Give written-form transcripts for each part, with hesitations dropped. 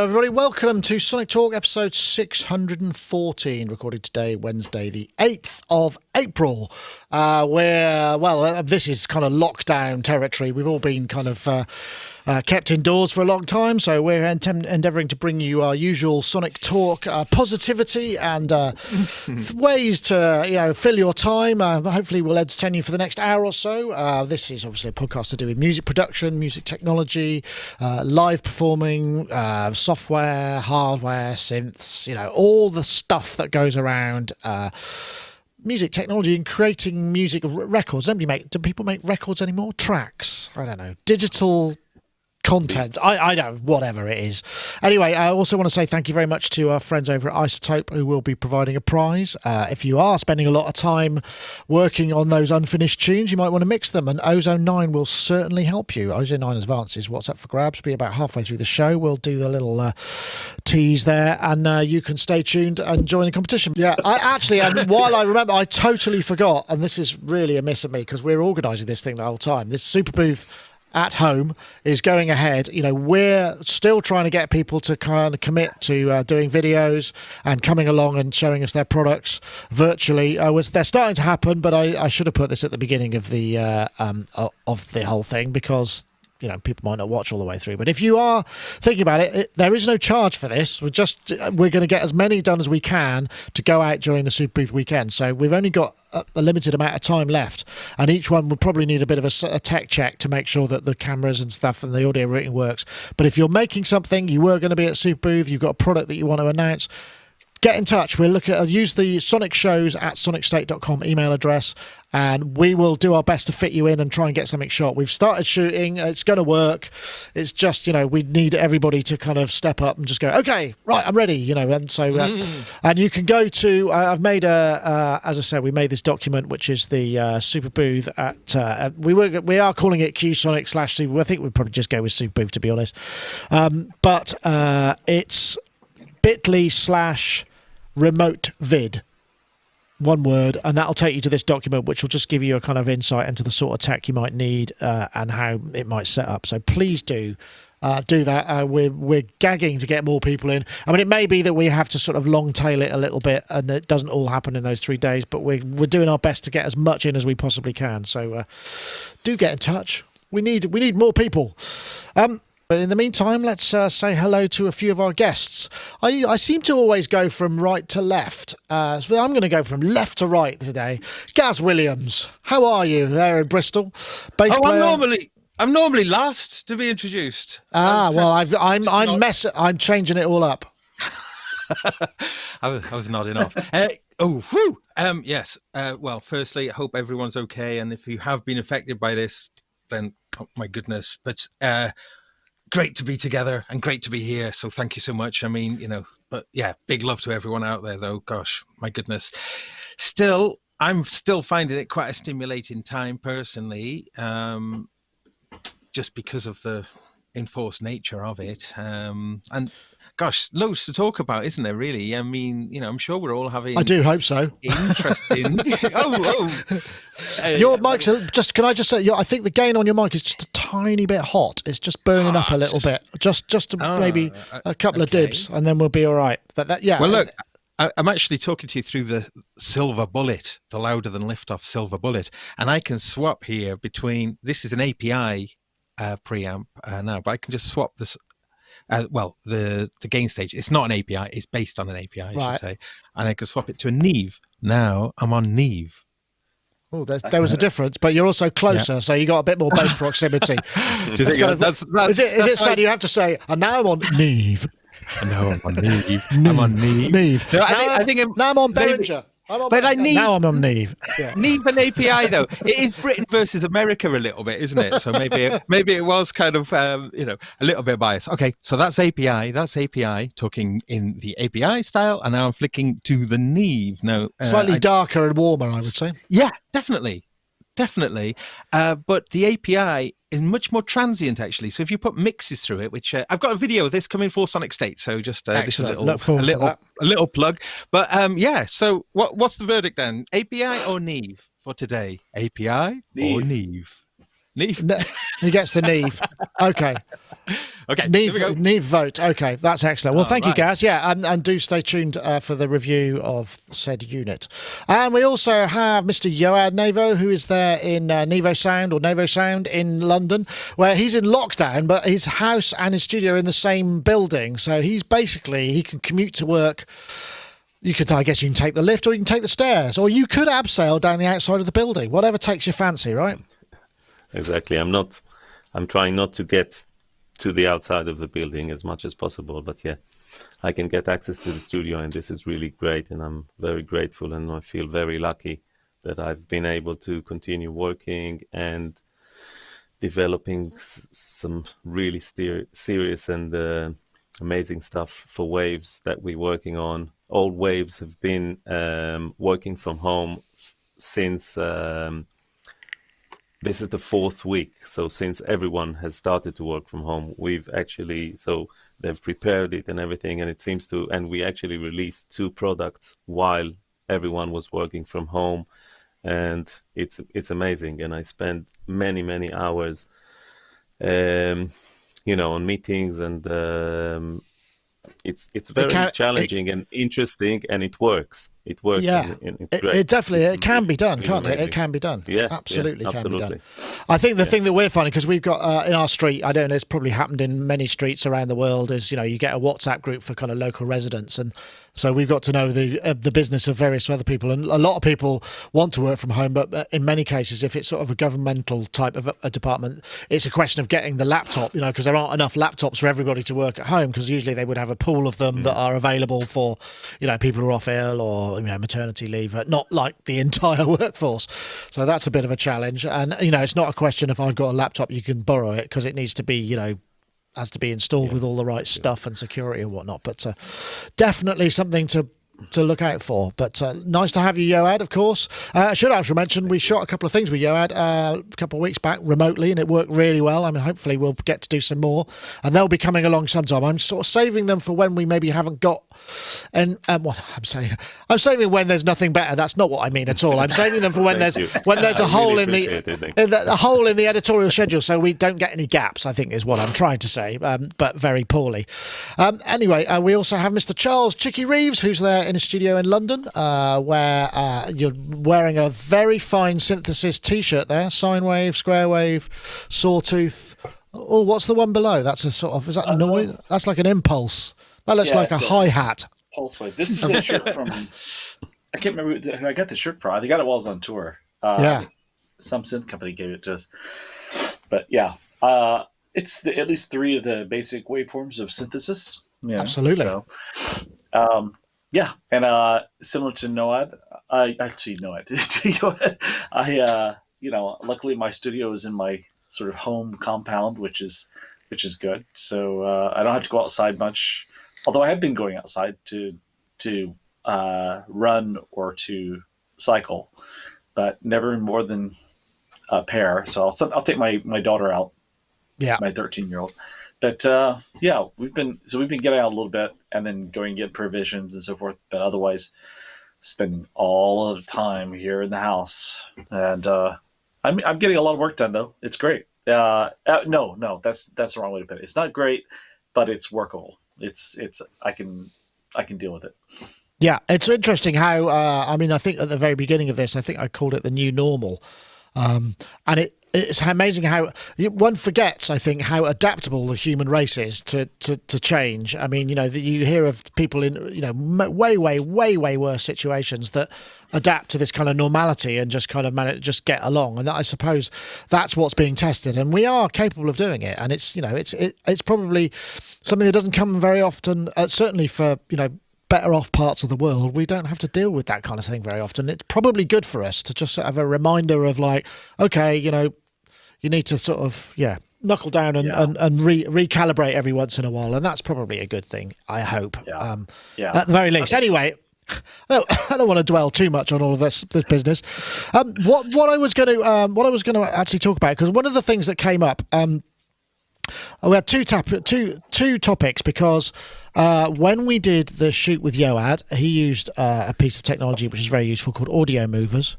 Hello, everybody. Welcome to Sonic Talk, episode 614, recorded today, Wednesday, the 8th of April. This is kind of lockdown territory. We've all been kind of kept indoors for a long time, so we're endeavouring to bring you our usual Sonic Talk positivity and ways to, fill your time. Hopefully, we'll entertain you for the next hour or so. This is obviously a podcast to do with music production, music technology, live performing, software, hardware, synths, all the stuff that goes around music technology and creating music records. Do people make records anymore? Tracks? I don't know. Digital content. I don't know, whatever it is. Anyway, I also want to say thank you very much to our friends over at iZotope who will be providing a prize. If you are spending a lot of time working on those unfinished tunes, you might want to mix them, and Ozone 9 will certainly help you. Ozone 9 Advance is what's up for grabs. Be about halfway through the show. We'll do the little tease there, and you can stay tuned and join the competition. Yeah, while I remember, I totally forgot, and this is really a miss of me because we're organising this thing the whole time. This super booth at home is going ahead. We're still trying to get people to kind of commit to doing videos and coming along and showing us their products virtually. They're starting to happen, but I should have put this at the beginning of the whole thing because people might not watch all the way through. But if you are thinking about it, there is no charge for this. We're going to get as many done as we can to go out during the Super Booth weekend. So we've only got a limited amount of time left, and each one will probably need a bit of a tech check to make sure that the cameras and stuff and the audio routing works. But if you're making something, you were going to be at Super Booth, you've got a product that you want to announce, get in touch. Use the sonicshows@sonicstate.com email address, and we will do our best to fit you in and try and get something shot. We've started shooting. It's going to work. It's just, we need everybody to kind of step up and just go, okay, right, I'm ready, and so, and you can go to, I've made as I said, we made this document, which is the Super Booth at, we are calling it QSonic /Super. I think we'd probably just go with Super Booth, to be honest. But it's bit.ly/remote vid, one word, and that'll take you to this document, which will just give you a kind of insight into the sort of tech you might need and how it might set up. So please do that. We're gagging to get more people in. I mean, it may be that we have to sort of long tail it a little bit, and it doesn't all happen in those 3 days. But we're doing our best to get as much in as we possibly can. So do get in touch. We need more people. But in the meantime, let's say hello to a few of our guests. I seem to always go from right to left, so I'm going to go from left to right today. Gaz Williams, how are you there in Bristol? Bass player. I'm normally last to be introduced. I'm changing it all up. I was nodding off. Yes. Well, firstly, I hope everyone's okay, and if you have been affected by this, then oh my goodness, but. Great to be together and great to be here. So thank you so much. I mean, but yeah, big love to everyone out there though. Gosh, my goodness. I'm still finding it quite a stimulating time personally, just because of the enforced nature of it. And gosh, loads to talk about, isn't there really? I mean, I'm sure we're all having... I do hope so. Interesting. Your mic's just... Can I just say, I think the gain on your mic is just a tiny bit hot. It's just burning up a little bit. Just maybe a couple of dibs, and then we'll be all right. But that, yeah. Well, look, I'm actually talking to you through the Silver Bullet, the louder than liftoff Silver Bullet, and I can swap here between... This is an API preamp now, but I can just swap this... the gain stage, it's not an API, it's based on an API, I should say. And I can swap it to a Neve. Now I'm on Neve. Oh, there was a difference, but you're also closer, so you got a bit more bass proximity. Do you think that's is it sad you have to say, and now I'm on Neve? No, I'm on Neve. I'm on Neve. No, I think I'm on Behringer. Now I'm on Neve. Yeah. Neve and API though, it is Britain versus America a little bit, isn't it? So maybe it was kind of a little bit biased. Okay, so that's API. That's API talking in the API style, and now I'm flicking to the Neve. Now slightly darker and warmer, I would say. Yeah, definitely. But the API is much more transient, actually. So if you put mixes through it, which I've got a video of this coming for Sonicstate, so just this is a little plug. But so what's the verdict then? API or Neve for today? API or Neve? Neve. He gets the Neve. Okay. Okay, here we go. Nevo. Okay, that's excellent. Well, thank you, right. guys. Yeah, and do stay tuned for the review of said unit. And we also have Mr. Yoad Nevo, who is there in Nevo Sound in London, where he's in lockdown, but his house and his studio are in the same building. So he can commute to work. I guess you can take the lift or you can take the stairs, or you could abseil down the outside of the building, whatever takes your fancy, right? Exactly. I'm trying not to get to the outside of the building as much as possible, but yeah, I can get access to the studio, and this is really great, and I'm very grateful, and I feel very lucky that I've been able to continue working and developing some really serious and amazing stuff for Waves that we're working on. All Waves have been working from home since this is the 4th week. So since everyone has started to work from home, they've prepared it and everything, and we actually released 2 products while everyone was working from home, and it's amazing. And I spent many hours, on meetings, and it's very challenging and interesting, and it works. It works. Yeah, and it's great. It definitely it's can be done, really can't amazing. It can be done. Yeah, absolutely, can be done. absolutely. I think the thing that we're finding, because we've got in our street, I don't know, it's probably happened in many streets around the world, is you get a WhatsApp group for kind of local residents, and so we've got to know the business of various other people, and a lot of people want to work from home, but in many cases, if it's sort of a governmental type of a department, it's a question of getting the laptop, because there aren't enough laptops for everybody to work at home, because usually they would have a pool of them that are available for people who are off ill or maternity leave, but not like the entire workforce. So that's a bit of a challenge, and it's not a question if I've got a laptop you can borrow it, because it needs to be has to be installed with all the right stuff and security and whatnot, but definitely something to look out for. But nice to have you, Yoad, of course. I should actually mention we shot a couple of things with Yoad a couple of weeks back remotely, and it worked really well. I mean, hopefully we'll get to do some more, and they'll be coming along sometime. I'm sort of saving them for when we maybe haven't got, and what I'm saving when there's nothing better. That's not what I mean at all. I'm saving them for when there's a hole in the hole in the editorial schedule, so we don't get any gaps, I think is what I'm trying to say, but very poorly. Anyway, we also have Mr. Charles Chicky Reeves, who's there in a studio in London, where you're wearing a very fine synthesis t-shirt there, sine wave, square wave, sawtooth. Oh, what's the one below? That's a sort of, is that noise? That's like an impulse. That looks like a hi-hat. Pulse wave. This is a shirt from, I can't remember who I got the shirt from. I got it while I was on tour. Some synth company gave it to us. But yeah, it's at least 3 of the basic waveforms of synthesis. Absolutely. So, yeah, and similar to Yoad, luckily my studio is in my sort of home compound, which is good. So I don't have to go outside much. Although I have been going outside to run or to cycle, but never more than a pair. So I'll take my daughter out. Yeah, my 13-year-old. But we've been getting out a little bit and then going and get provisions and so forth. But otherwise, spending all of the time here in the house, and I'm getting a lot of work done though. It's great. No, that's the wrong way to put it. It's not great, but it's workable. It's I can deal with it. Yeah, it's interesting how I think at the very beginning of this, I think I called it the new normal, and it's amazing how one forgets, I think, how adaptable the human race is to change. I mean, you hear of people in, way worse situations that adapt to this kind of normality and just kind of just get along. And I suppose that's what's being tested. And we are capable of doing it. And it's probably something that doesn't come very often, certainly for, better off parts of the world. We don't have to deal with that kind of thing very often. It's probably good for us to just have a reminder of like, okay, you need to sort of, knuckle down and recalibrate every once in a while. And that's probably a good thing, I hope, at the very least. Anyway, I don't want to dwell too much on all of this business. What I was going to actually talk about, because one of the things that came up, we had two topics, because when we did the shoot with Yoad, he used a piece of technology which is very useful called AudioMovers.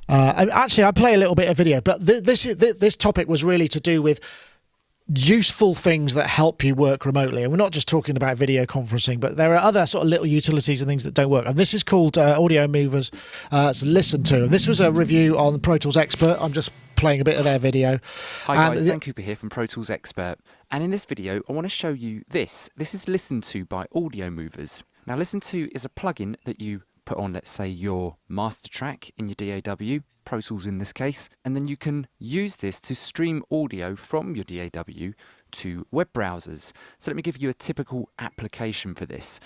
Actually, I play a little bit of video, but this topic was really to do with useful things that help you work remotely. And we're not just talking about video conferencing, but there are other sort of little utilities and things that don't work. And this is called AudioMovers Listen To. And this was a review on Pro Tools Expert. I'm just playing a bit of their video. Hi guys, Dan Cooper here from Pro Tools Expert. And in this video, I want to show you this. This is Listen To by AudioMovers. Now, Listen To is a plugin that you put on, let's say, your master track in your DAW, Pro Tools in this case, and then you can use this to stream audio from your DAW to web browsers. So let me give you a typical application for this.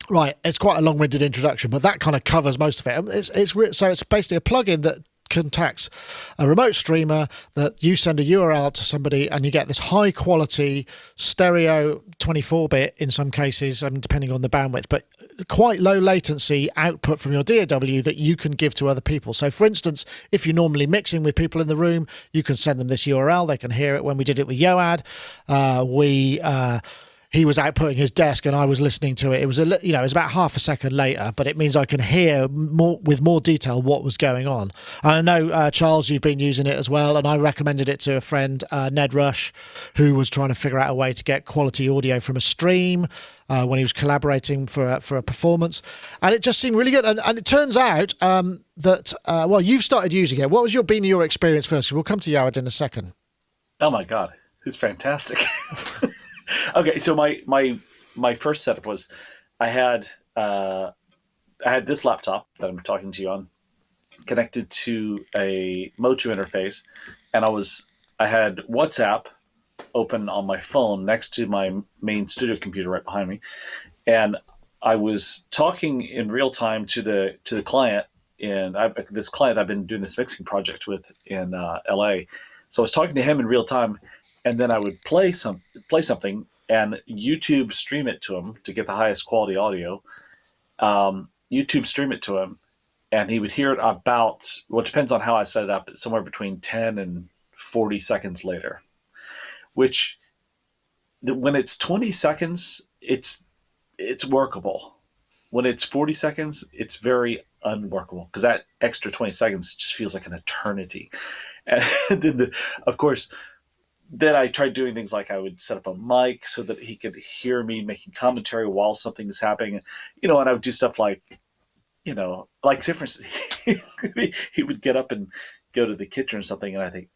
Right, it's quite a long-winded introduction, but that kind of covers most of it. So it's basically a plugin that contacts a remote streamer that you send a URL to somebody and you get this high quality stereo 24-bit in some cases, depending on the bandwidth, but quite low latency output from your DAW that you can give to other people. So for instance, if you're normally mixing with people in the room, you can send them this URL. They can hear it. When we did it with Yoad, he was outputting his desk and I was listening to it. It was it was about half a second later, but it means I can hear with more detail what was going on. I know, Charles, you've been using it as well, and I recommended it to a friend, Ned Rush, who was trying to figure out a way to get quality audio from a stream when he was collaborating for a performance. And it just seemed really good. And it turns out that, you've started using it. What was been your experience first? We'll come to Yoad in a second. Oh my God, it's fantastic. Okay, so my first setup was I had this laptop that I'm talking to you on connected to a Motu interface, and I had WhatsApp open on my phone next to my main studio computer right behind me, and I was talking in real time to the client. This client I've been doing this mixing project with in LA, so I was talking to him in real time. And then I would play something and YouTube stream it to him to get the highest quality audio. YouTube stream it to him, and he would hear it about, well, it depends on how I set it up, somewhere between 10 and 40 seconds later. Which, when it's 20 seconds, it's workable. When it's 40 seconds, it's very unworkable because that extra 20 seconds just feels like an eternity. And then, of course. Then I tried doing things like I would set up a mic so that he could hear me making commentary while something is happening, and I would do stuff like, say for instance, he would get up and go to the kitchen or something, and I think,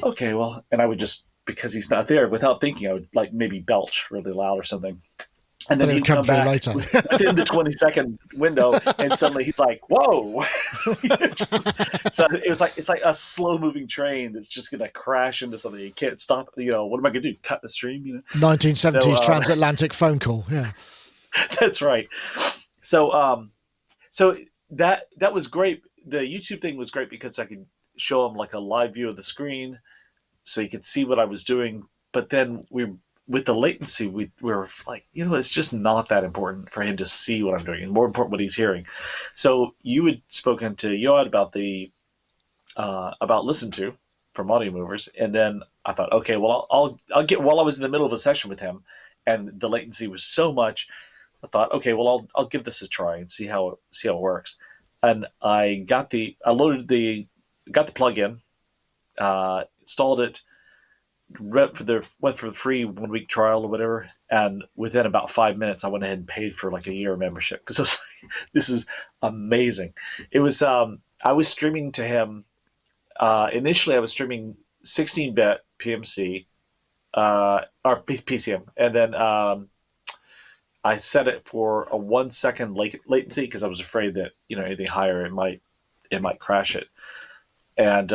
okay, well, and I would just, because he's not there, without thinking, I would like maybe belch really loud or something. And then he'd come back later within the 20-second window, and suddenly he's like, "Whoa!" So it's like a slow-moving train that's just going to crash into something. You can't stop. What am I going to do? Cut the stream? 1970s transatlantic phone call. Yeah, that's right. So that was great. The YouTube thing was great because I could show him like a live view of the screen, so he could see what I was doing. But then with the latency, we were like, it's just not that important for him to see what I'm doing, and more important what he's hearing. So you had spoken to Yoad about Listen To from AudioMovers, and then I thought, okay, well, I'll get, while I was in the middle of a session with him, and the latency was so much, I thought, okay, well, I'll give this a try and see how it works. And I got the plugin, installed it. Went for the free 1 week trial or whatever, and within about 5 minutes I went ahead and paid for like a year membership because I was like, this is amazing. It was I was streaming to him initially. I was streaming 16-bit PMC or PCM, and then I set it for a 1 second latency because I was afraid that anything higher it might crash it, and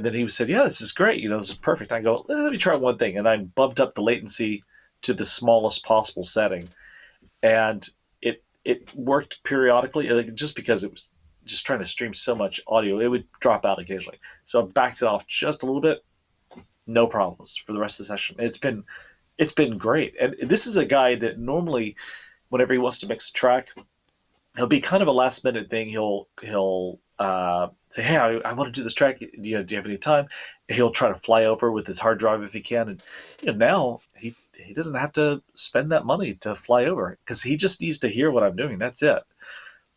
then he said, "Yeah, this is great. This is perfect." I go, "Let me try one thing," and I bumped up the latency to the smallest possible setting, and it worked periodically. Just because it was just trying to stream so much audio, it would drop out occasionally. So I backed it off just a little bit, no problems for the rest of the session. It's been great. And this is a guy that normally, whenever he wants to mix a track, he'll be kind of a last minute thing. He'll say, "Hey, I want to do this track. Do you have any time?" And he'll try to fly over with his hard drive if he can. And now he doesn't have to spend that money to fly over because he just needs to hear what I'm doing. That's it.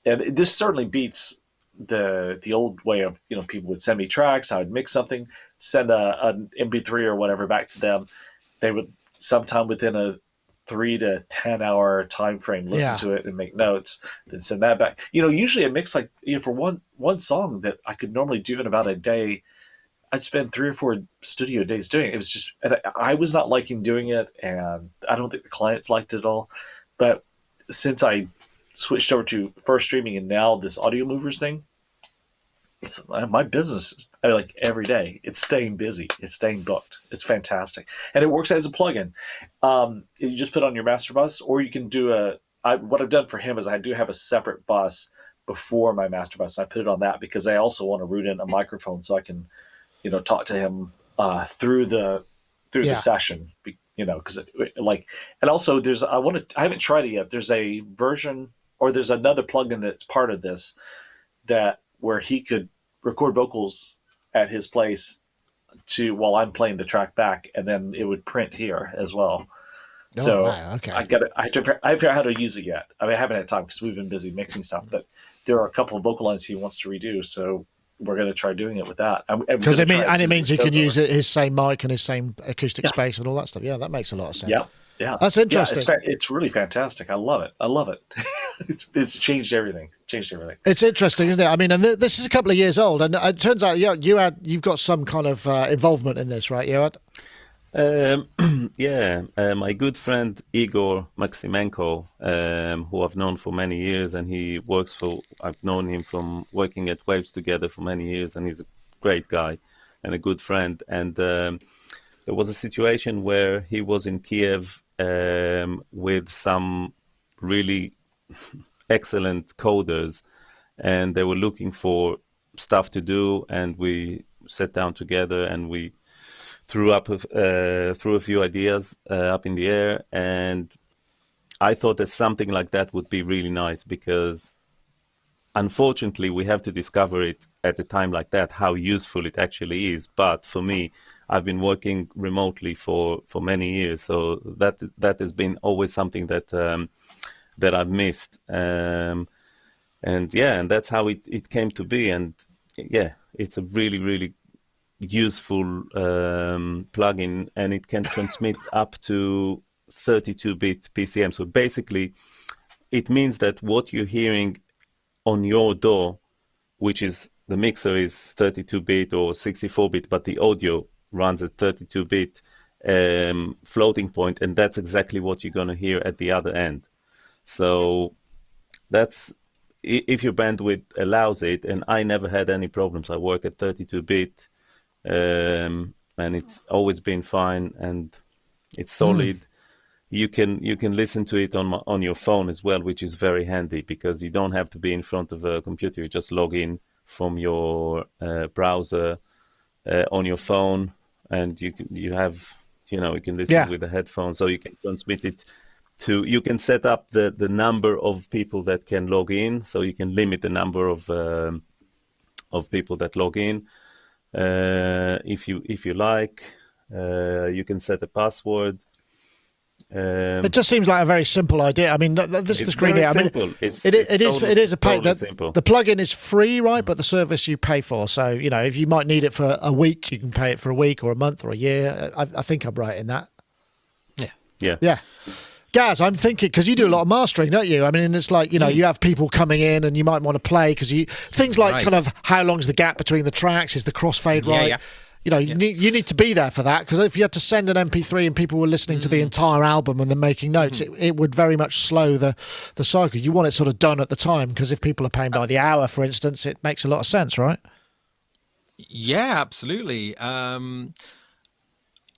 And this certainly beats the old way of people would send me tracks. I would mix something. send an MP3 or whatever back to them, they would sometime within a 3 to 10 hour time frame listen to it and make notes, then send that back. Usually a mix like for one song that I could normally do in about a day, I'd spend 3 or 4 studio days doing it. It was just, and I was not liking doing it, and I don't think the clients liked it at all. But since I switched over to first streaming and now this AudioMovers thing, my business is like every day. It's staying busy. It's staying booked. It's fantastic, and it works as a plugin. You just put it on your master bus, or you can do what I've done for him is I do have a separate bus before my master bus. I put it on that because I also want to route in a microphone so I can, talk to him through the session. Because and also I haven't tried it yet. There's a version, or there's another plugin that's part of this where he could record vocals at his place while I'm playing the track back, and then it would print here as well. Wow, okay. I have to figure out how to use it yet. I haven't had time because we've been busy mixing stuff, but there are a couple of vocal lines he wants to redo, so we're going to try doing it with that. Because it means he can use his same mic and his same acoustic space and all that stuff. Yeah, that makes a lot of sense. Yeah, that's interesting. It's really fantastic. I love it. It's changed everything. It's interesting, isn't it? I mean, and this is a couple of years old, and it turns out you've got some kind of involvement in this, right, Yoad? My good friend Igor Maximenko, who I've known for many years, and I've known him from working at Waves together for many years, and he's a great guy and a good friend. And there was a situation where he was in Kiev with some really excellent coders, and they were looking for stuff to do, and we sat down together and we threw a few ideas up in the air, and I thought that something like that would be really nice, because unfortunately we have to discover it at a time like that, how useful it actually is. But for me, I've been working remotely for many years, so that has been always something that I've missed, and that's how it came to be. And it's a really, really useful plugin, and it can transmit up to 32-bit PCM. So basically, it means that what you're hearing on your DAW, which is the mixer is 32-bit or 64-bit, but the audio runs at 32-bit floating point, and that's exactly what you're going to hear at the other end. So that's if your bandwidth allows it, and I never had any problems. I work at 32-bit, and it's always been fine, and it's solid. You can listen to it on your phone as well, which is very handy, because you don't have to be in front of a computer. You just log in from your browser on your phone, and you can listen with the headphones, so you can transmit it to. You can set up the number of people that can log in, so you can limit the number of people that log in. If you like, you can set a password. It just seems like a very simple idea. I mean, this is the screen here. I mean, it is a pay. The plugin is free, right? But the service you pay for. So if you might need it for a week, you can pay it for a week or a month or a year. I think I'm right in that. Yeah. Gaz, I'm thinking, because you do a lot of mastering, don't you? I mean, it's like, you have people coming in and you might want to play, because things like kind of how long's the gap between the tracks, is the crossfade right? Yeah. You need to be there for that, because if you had to send an MP3 and people were listening to the entire album and then making notes, it would very much slow the cycle. You want it sort of done at the time, because if people are paying by the hour, for instance, it makes a lot of sense, right? Yeah, absolutely.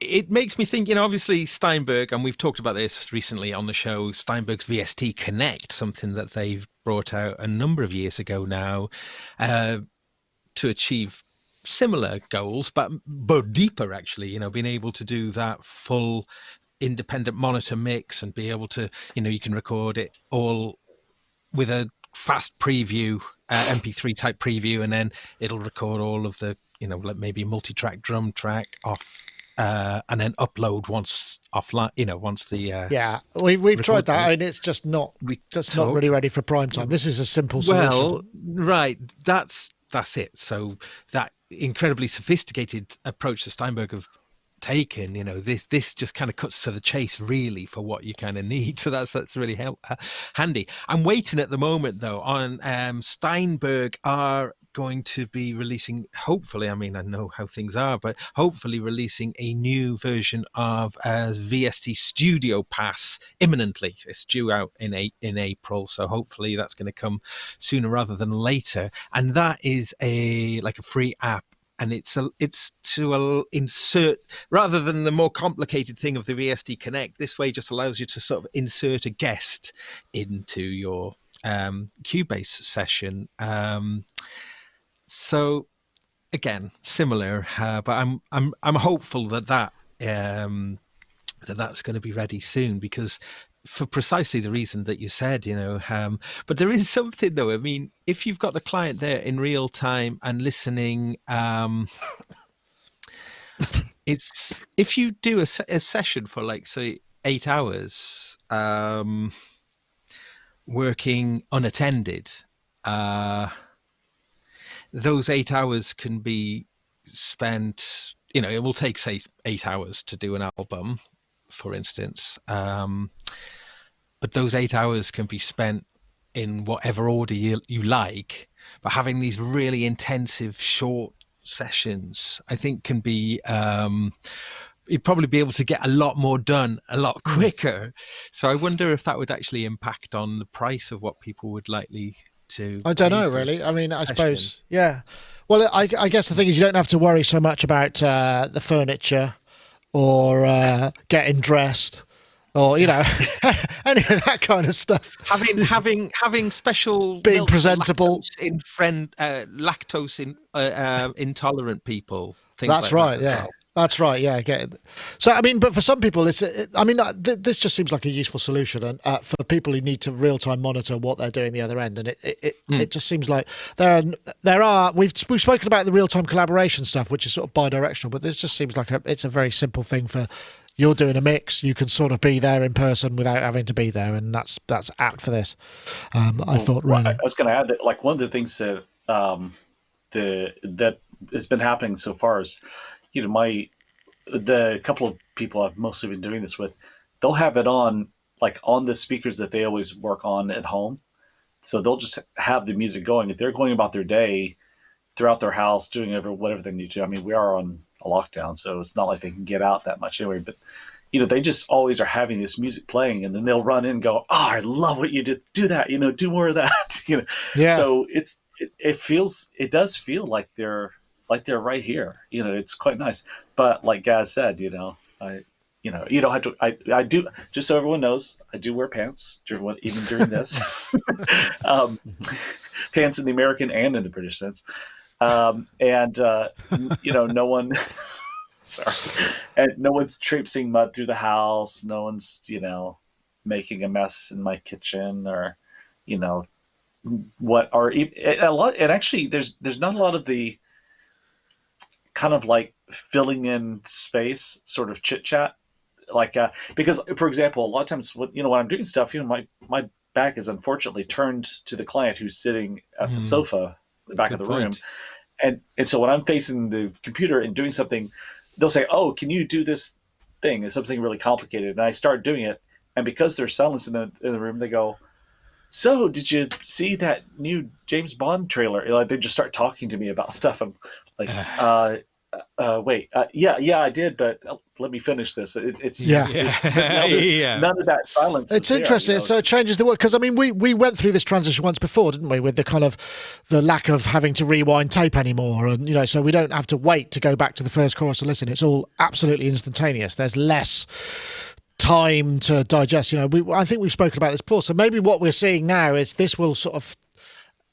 It makes me think, obviously Steinberg, and we've talked about this recently on the show, Steinberg's VST Connect, something that they've brought out a number of years ago now to achieve similar goals, but deeper, actually, being able to do that full independent monitor mix and be able to, you can record it all with a fast preview, MP3 type preview, and then it'll record all of the, like maybe multi-track drum track off, and then upload once offline, once the we've tried that. I mean, it's just not really ready for prime time. This is a simple solution. Well, right, that's it. So that incredibly sophisticated approach that Steinberg have taken, this just kind of cuts to the chase really for what you kind of need. So that's really handy. I'm waiting at the moment though on Steinberg are going to be releasing, hopefully, I mean, I know how things are, but hopefully releasing a new version of VST Studio Pass imminently. It's due out in April, so hopefully that's going to come sooner rather than later. And that is a free app. And it's to insert, rather than the more complicated thing of the VST Connect, this way just allows you to sort of insert a guest into your Cubase session. So again, similar, but I'm hopeful that that's going to be ready soon, because for precisely the reason that you said, but there is something though. I mean, if you've got the client there in real time and listening, it's, if you do a session for like, say, 8 hours, working unattended, those 8 hours can be spent, it will take, say, 8 hours to do an album, for instance. But those 8 hours can be spent in whatever order you like. But having these really intensive short sessions, I think, can be, you'd probably be able to get a lot more done a lot quicker. So I wonder if that would actually impact on the price of what people would likely to. I don't know, really. I mean, I suppose, yeah. Well, I guess the thing is you don't have to worry so much about the furniture or getting dressed, or any of that kind of stuff. Having special being presentable lactose intolerant people. That's right. Yeah. That's right. Yeah, I get it. So, I mean, but for some people, this just seems like a useful solution, and for people who need to real time monitor what they're doing the other end, and it just seems like there are. We've spoken about the real time collaboration stuff, which is sort of bi-directional, but this just seems like it's a very simple thing for. You're doing a mix, you can sort of be there in person without having to be there, and that's apt for this. I thought, really. I was going to add that, like, one of the things that that has been happening so far is, the couple of people I've mostly been doing this with, they'll have it on the speakers that they always work on at home. So they'll just have the music going. If they're going about their day throughout their house, doing whatever they need to. I mean, we are on a lockdown, so it's not like they can get out that much anyway, but they just always are having this music playing, and then they'll run in and go, "Oh, I love what you did. Do that, do more of that." Yeah. So it does feel like they're right here. It's quite nice. But like Gaz said, you don't have to. I do, just so everyone knows, I do wear pants even during this. Pants in the American and in the British sense. No one, sorry, and no one's traipsing mud through the house. No one's, making a mess in my kitchen, or, a lot. And actually, there's not a lot of the kind of like filling in space sort of chit chat, because, for example, a lot of times when I'm doing stuff, my back is unfortunately turned to the client who's sitting at the sofa the back of the room, and so when I'm facing the computer and doing something, they'll say, "Oh, can you do this thing?" It's something really complicated, and I start doing it, and because there's silence in the room, they go, "So, did you see that new James Bond trailer?" They just start talking to me about stuff. I'm like, wait, yeah, I did, but let me finish this. It's none of that silence. It's interesting. So it changes the work, because I mean, we went through this transition once before, didn't we? With the kind of the lack of having to rewind tape anymore, and so we don't have to wait to go back to the first chorus to listen. It's all absolutely instantaneous. There's less time to digest. I think we've spoken about this before. So maybe what we're seeing now is this will sort of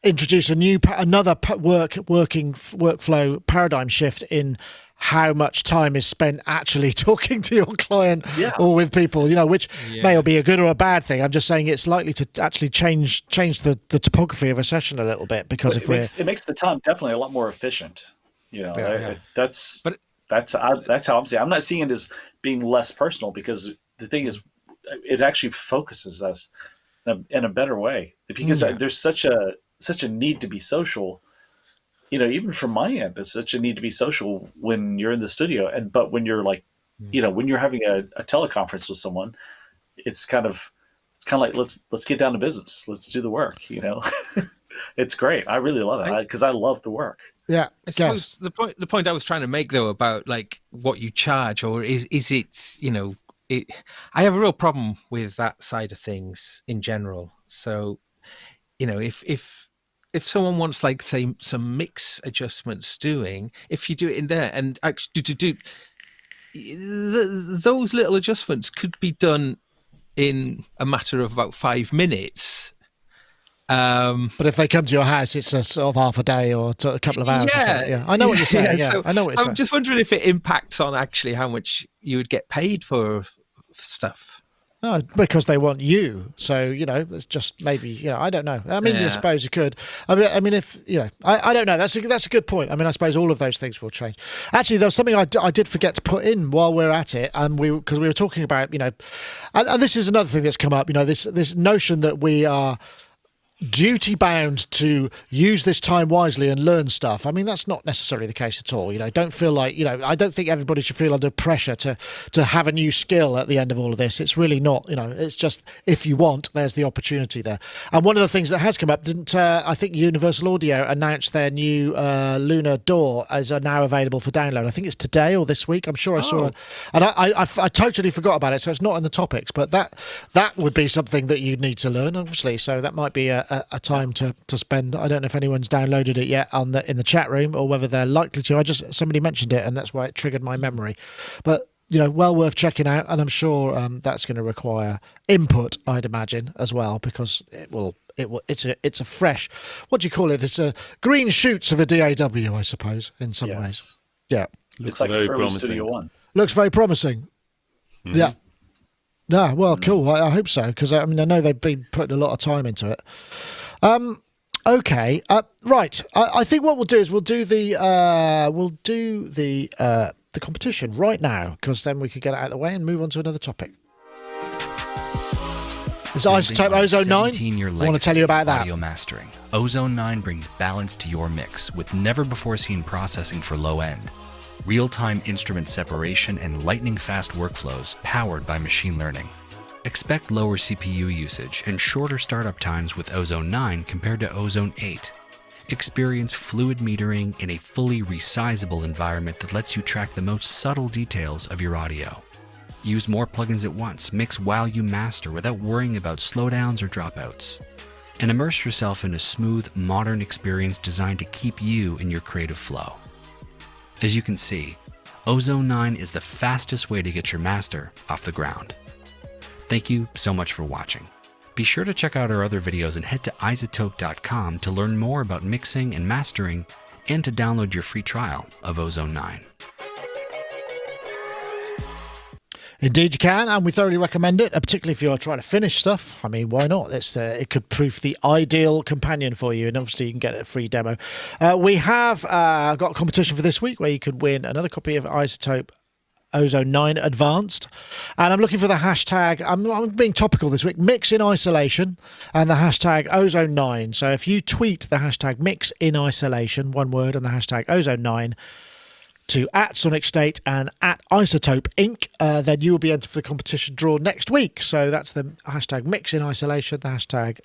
introduce another workflow paradigm shift in how much time is spent actually talking to your client or with people, which may be a good or a bad thing. I'm just saying it's likely to actually change the topography of a session a little bit, because it makes the time definitely a lot more efficient. That's how I'm seeing it. I'm not seeing it as being less personal, because the thing is, it actually focuses us in a better way, because there's such a need to be social even from my end, it's such a need to be social when you're in the studio, but when you're like, when you're having a teleconference with someone, it's kind of like let's get down to business, let's do the work. It's great. I really love it because I love the work. Yeah, I suppose the point I was trying to make though about like what you charge, or is it, I have a real problem with that side of things in general. So, if someone wants like say some mix adjustments doing, if you do it in there and actually those little adjustments could be done in a matter of about 5 minutes. But if they come to your house, it's a sort of half a day or a couple of hours. Yeah, I know what you're saying. Yeah, I know what you're saying. I'm just wondering if it impacts on actually how much you would get paid for stuff. No, because they want you. So, it's just maybe, I don't know. I mean, I suppose you could. I mean, if, I don't know. That's a good point. I mean, I suppose all of those things will change. Actually, there was something I did forget to put in while we're at it. And because we were talking about, and this is another thing that's come up, this notion that we are duty bound to use this time wisely and learn stuff. I mean, that's not necessarily the case at all. Don't feel like, I don't think everybody should feel under pressure to have a new skill at the end of all of this. It's really not, it's just if you want, there's the opportunity there. And one of the things that has come up, I think Universal Audio announced their new Lunar DAW as are now available for download. I think it's today or this week. I'm sure I saw it. And I totally forgot about it, so it's not in the topics, but that would be something that you'd need to learn, obviously. So that might be a time to spend. I don't know if anyone's downloaded it yet in the chat room or whether they're likely to. Somebody mentioned it and that's why it triggered my memory. But well worth checking out, and I'm sure that's going to require input, I'd imagine, as well, because it's a fresh, what do you call it? It's a green shoots of a DAW, I suppose, in some ways. Yeah, looks like very promising. Studio One. Looks very promising. Mm-hmm. Yeah. Yeah, well, cool. I hope so, because I know they've been putting a lot of time into it. Okay, right. I think what we'll do is we'll do the competition right now, because then we could get it out of the way and move on to another topic. This iZotope Ozone 9. I want to tell you about that. Audio mastering. Ozone 9 brings balance to your mix with never-before-seen processing for low end, real-time instrument separation, and lightning-fast workflows powered by machine learning. Expect lower CPU usage and shorter startup times with Ozone 9 compared to Ozone 8. Experience fluid metering in a fully resizable environment that lets you track the most subtle details of your audio. Use more plugins at once, mix while you master without worrying about slowdowns or dropouts. And immerse yourself in a smooth, modern experience designed to keep you in your creative flow. As you can see, Ozone 9 is the fastest way to get your master off the ground. Thank you so much for watching. Be sure to check out our other videos and head to iZotope.com to learn more about mixing and mastering and to download your free trial of Ozone 9. Indeed you can, and we thoroughly recommend it, particularly if you're trying to finish stuff. I mean, why not? It could prove the ideal companion for you, and obviously you can get a free demo. We have got a competition for this week where you could win another copy of iZotope Ozone 9 Advanced, and I'm looking for the hashtag, I'm being topical this week, mix in isolation, and the hashtag Ozone 9. So if you tweet the hashtag mix in isolation, one word, and the hashtag Ozone 9 to @Sonicstate and @iZotope Inc., then you will be entered for the competition draw next week. So that's the hashtag mix in isolation, the hashtag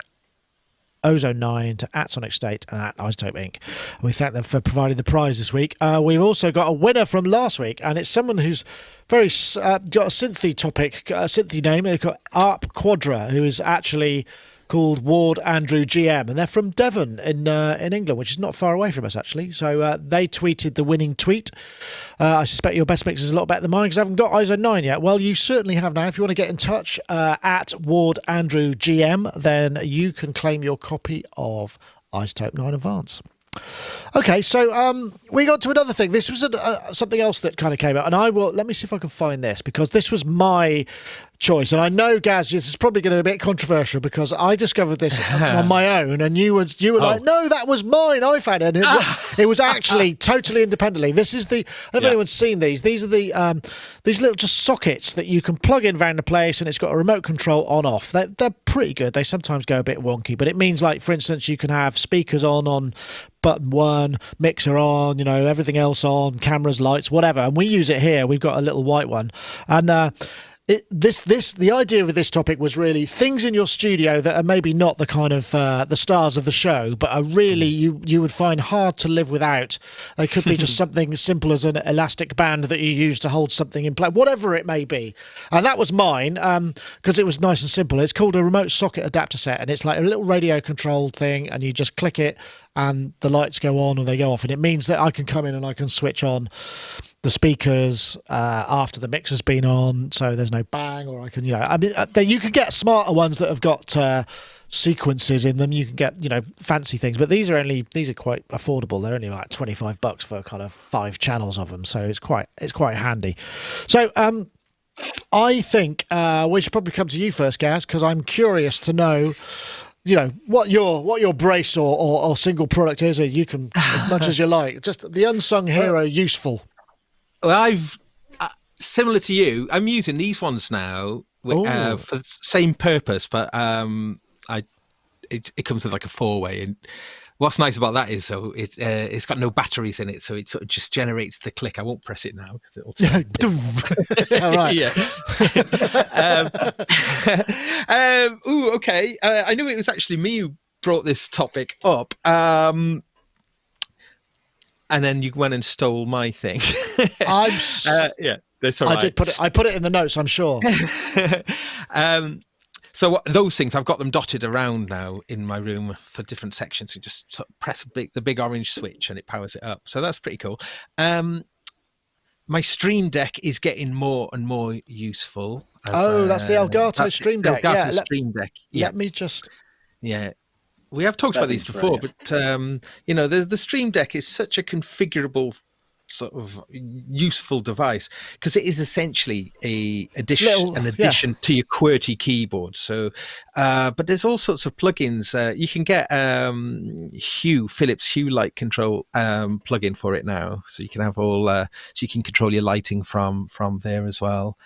Ozone 9 to @Sonicstate and @iZotope Inc. We thank them for providing the prize this week. We've also got a winner from last week, and it's someone who's got a synthy topic, a synthy name. They've got ARP Quadra, who is actually called Ward Andrew GM, and they're from Devon in England, which is not far away from us actually. So they tweeted the winning tweet. I suspect your best mix is a lot better than mine because I haven't got Ozone 9 yet. Well, you certainly have now. If you want to get in touch at Ward Andrew GM, then you can claim your copy of iZotope 9 Advance. Okay, so we got to another thing. This was something else that kind of came out, and let me see if I can find this, because this was my choice, and I know, Gaz, this is probably going to be a bit controversial because I discovered this on my own, and you were like, no, that was mine. I found it. It was actually totally independently. This is I don't know if anyone's seen these. These are these little just sockets that you can plug in around the place, and it's got a remote control on/off. They're pretty good. They sometimes go a bit wonky, but it means, like, for instance, you can have speakers on button 1, mixer on, you know, everything else on, cameras, lights, whatever. And we use it here. We've got a little white one. And the idea of this topic was really things in your studio that are maybe not the kind of the stars of the show, but are really you would find hard to live without. They could be just something as simple as an elastic band that you use to hold something in place, whatever it may be. And that was mine because it was nice and simple. It's called a remote socket adapter set, and it's like a little radio controlled thing, and you just click it and the lights go on or they go off, and it means that I can come in and I can switch on the speakers after the mixer's been on, so there's no bang, or I can, you know, I mean, you can get smarter ones that have got sequences in them. You can get, you know, fancy things, but these are quite affordable. They're only like $25 for kind of 5 channels of them, so it's quite handy. So I think we should probably come to you first, Gaz, because I'm curious to know, you know, what your brace or single product is. You can, as much as you like, just the unsung hero, useful. Well, I've similar to you. I'm using these ones now for the same purpose, but it comes with like a 4-way. And what's nice about that is, so it's got no batteries in it, so it sort of just generates the click. I won't press it now because it'll. All right. Yeah. Okay. I knew it was actually me who brought this topic up. And then you went and stole my thing. Yeah, that's all right. I put it in the notes, I'm sure. So those things, I've got them dotted around now in my room for different sections. You just sort of press the big orange switch and it powers it up. So that's pretty cool. My Stream Deck is getting more and more useful. That's the Elgato Stream Deck. Stream Deck. Yeah. Let me just... Yeah. We have talked about these before, but you know, the Stream Deck is such a configurable sort of useful device because it is essentially an addition to your QWERTY keyboard. So, but there's all sorts of plugins. You can get Philips Hue Light Control plugin for it now, so you can have all. So you can control your lighting from there as well.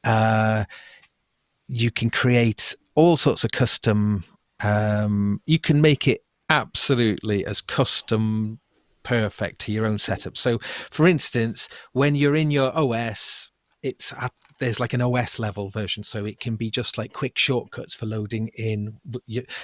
You can create all sorts of custom. You can make it absolutely as custom perfect to your own setup. So, for instance, when you're in your OS, there's like an OS level version, so it can be just like quick shortcuts for loading in.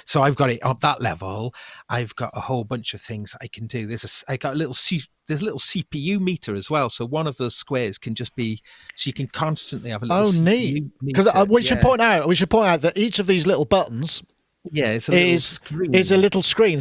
So I've got it at that level. I've got a whole bunch of things I can do. There's a little CPU meter as well. So one of those squares can just be, so you can constantly have a little. CPU neat. Because we should point out that each of these little buttons. Yeah, it's a little screen. It's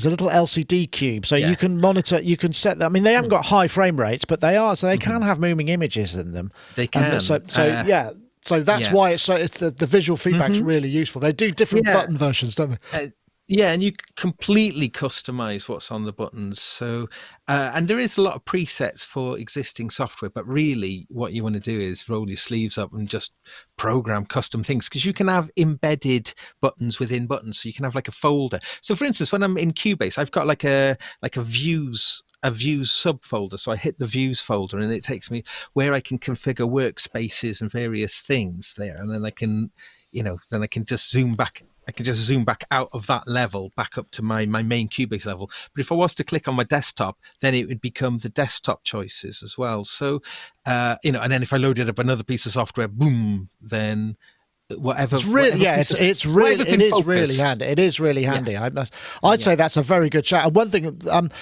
a little LCD cube, so you can monitor. You can set that. I mean, they haven't got high frame rates, but they can have moving images in them. They can. So that's why it's the visual feedback's really useful. They do different button versions, don't they? Yeah, and you completely customize what's on the buttons. So, and there is a lot of presets for existing software, but really what you want to do is roll your sleeves up and just program custom things, because you can have embedded buttons within buttons. So you can have like a folder. So for instance, when I'm in Cubase, I've got like a views subfolder. So I hit the views folder and it takes me where I can configure workspaces and various things there. And then I can just zoom back. I can just zoom back out of that level back up to my main Cubase level. But if I was to click on my desktop, then it would become the desktop choices as well. So, and then if I loaded up another piece of software, boom, then whatever. It's really, it's really handy. It is really handy. Yeah. I'd say that's a very good chat. And one thing,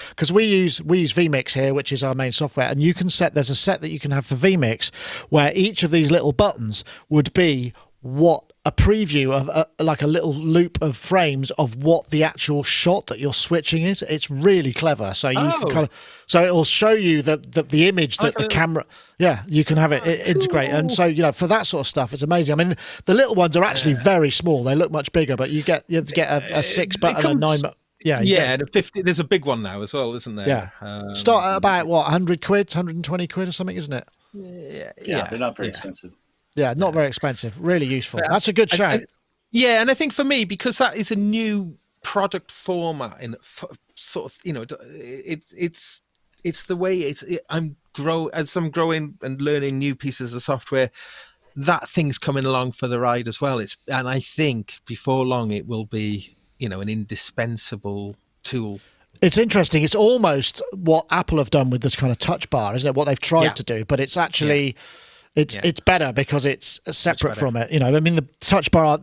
because we use vMix here, which is our main software, and there's a set that you can have for vMix where each of these little buttons would be a preview of like a little loop of frames of what the actual shot that you're switching is. It's really clever. So you can it will show you the image that the camera. Yeah, you can have it integrate. And so for that sort of stuff, it's amazing. I mean, the little ones are actually very small. They look much bigger, but you get a 6 button, a 9 button. And a 50. There's a big one now as well, isn't there? Yeah. Start at about 100 quid, 120 quid or something, isn't it? Yeah, they're not very expensive. Yeah, not very expensive. Really useful. That's a good shout. And I think for me, because that is a new product format, and sort of, it's the way as I'm growing and learning new pieces of software. that thing's coming along for the ride as well. And I think before long it will be, an indispensable tool. It's interesting. It's almost what Apple have done with this kind of touch bar, isn't it? What they've tried to do, but it's actually it's better because it's separate from it. I mean, the touch bar.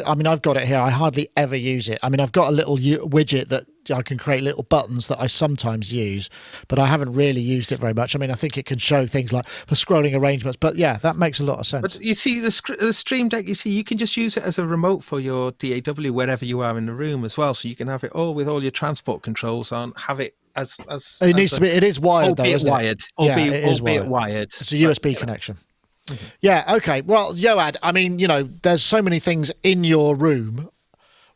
I mean, I've got it here. I hardly ever use it. I mean, I've got a little widget that I can create little buttons that I sometimes use, but I haven't really used it very much. I mean, I think it can show things like for scrolling arrangements, but yeah, that makes a lot of sense. But you see, the Stream Deck, you can just use it as a remote for your DAW wherever you are in the room as well. So you can have it all with all your transport controls on, have it as it needs to be. It is wired though, isn't wired, it? Albeit wired. It's a USB connection. Mm-hmm. Yeah. Okay. Well, Yoad, I mean, there's so many things in your room.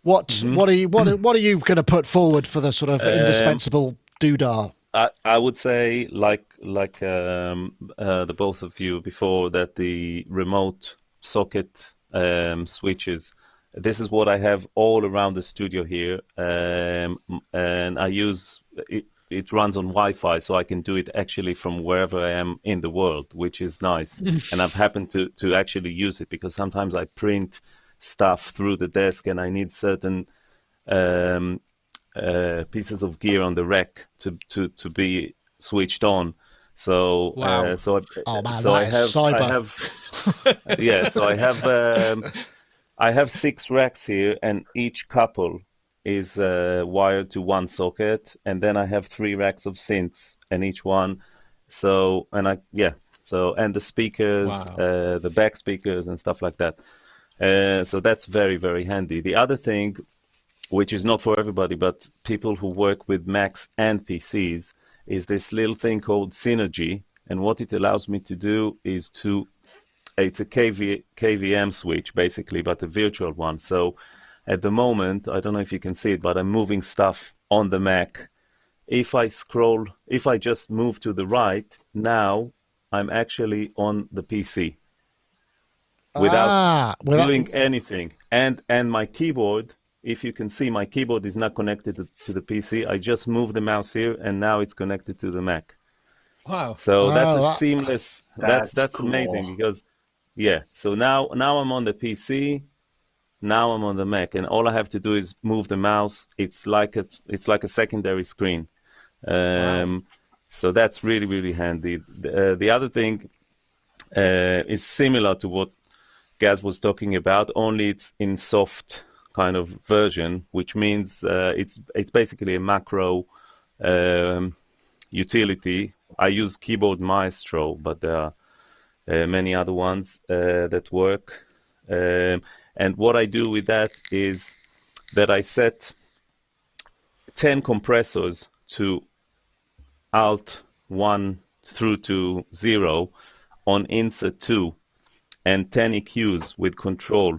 What are you going to put forward for the sort of indispensable doodah? I would say like the both of you before, that the remote socket switches. This is what I have all around the studio here, and I use it. It runs on Wi-Fi, so I can do it actually from wherever I am in the world, which is nice. And I've happened to actually use it because sometimes I print stuff through the desk and I need certain pieces of gear on the rack to be switched on. So wow. I have 6 racks here, and each couple is wired to one socket, and then I have 3 racks of synths, and each one. And the speakers, the back speakers and stuff like that. So that's very, very handy. The other thing, which is not for everybody, but people who work with Macs and PCs, is this little thing called Synergy. And what it allows me to do is it's a KVM switch, basically, but a virtual one. So at the moment, I don't know if you can see it, but I'm moving stuff on the Mac. If I just move to the right, now I'm actually on the PC. Without doing anything. And my keyboard, if you can see, my keyboard is not connected to the PC. I just move the mouse here, and now it's connected to the Mac. Wow. So that's a seamless. That's cool. amazing because, so now I'm on the PC, now I'm on the Mac, and all I have to do is move the mouse. It's like a secondary screen. So that's really, really handy. The other thing is similar to what Gaz was talking about, only it's in soft kind of version, which means it's basically a macro utility. I use Keyboard Maestro, but there are many other ones that work. And what I do with that is that I set 10 compressors to Alt 1 through to 0 on Insert 2, and 10 EQs with Control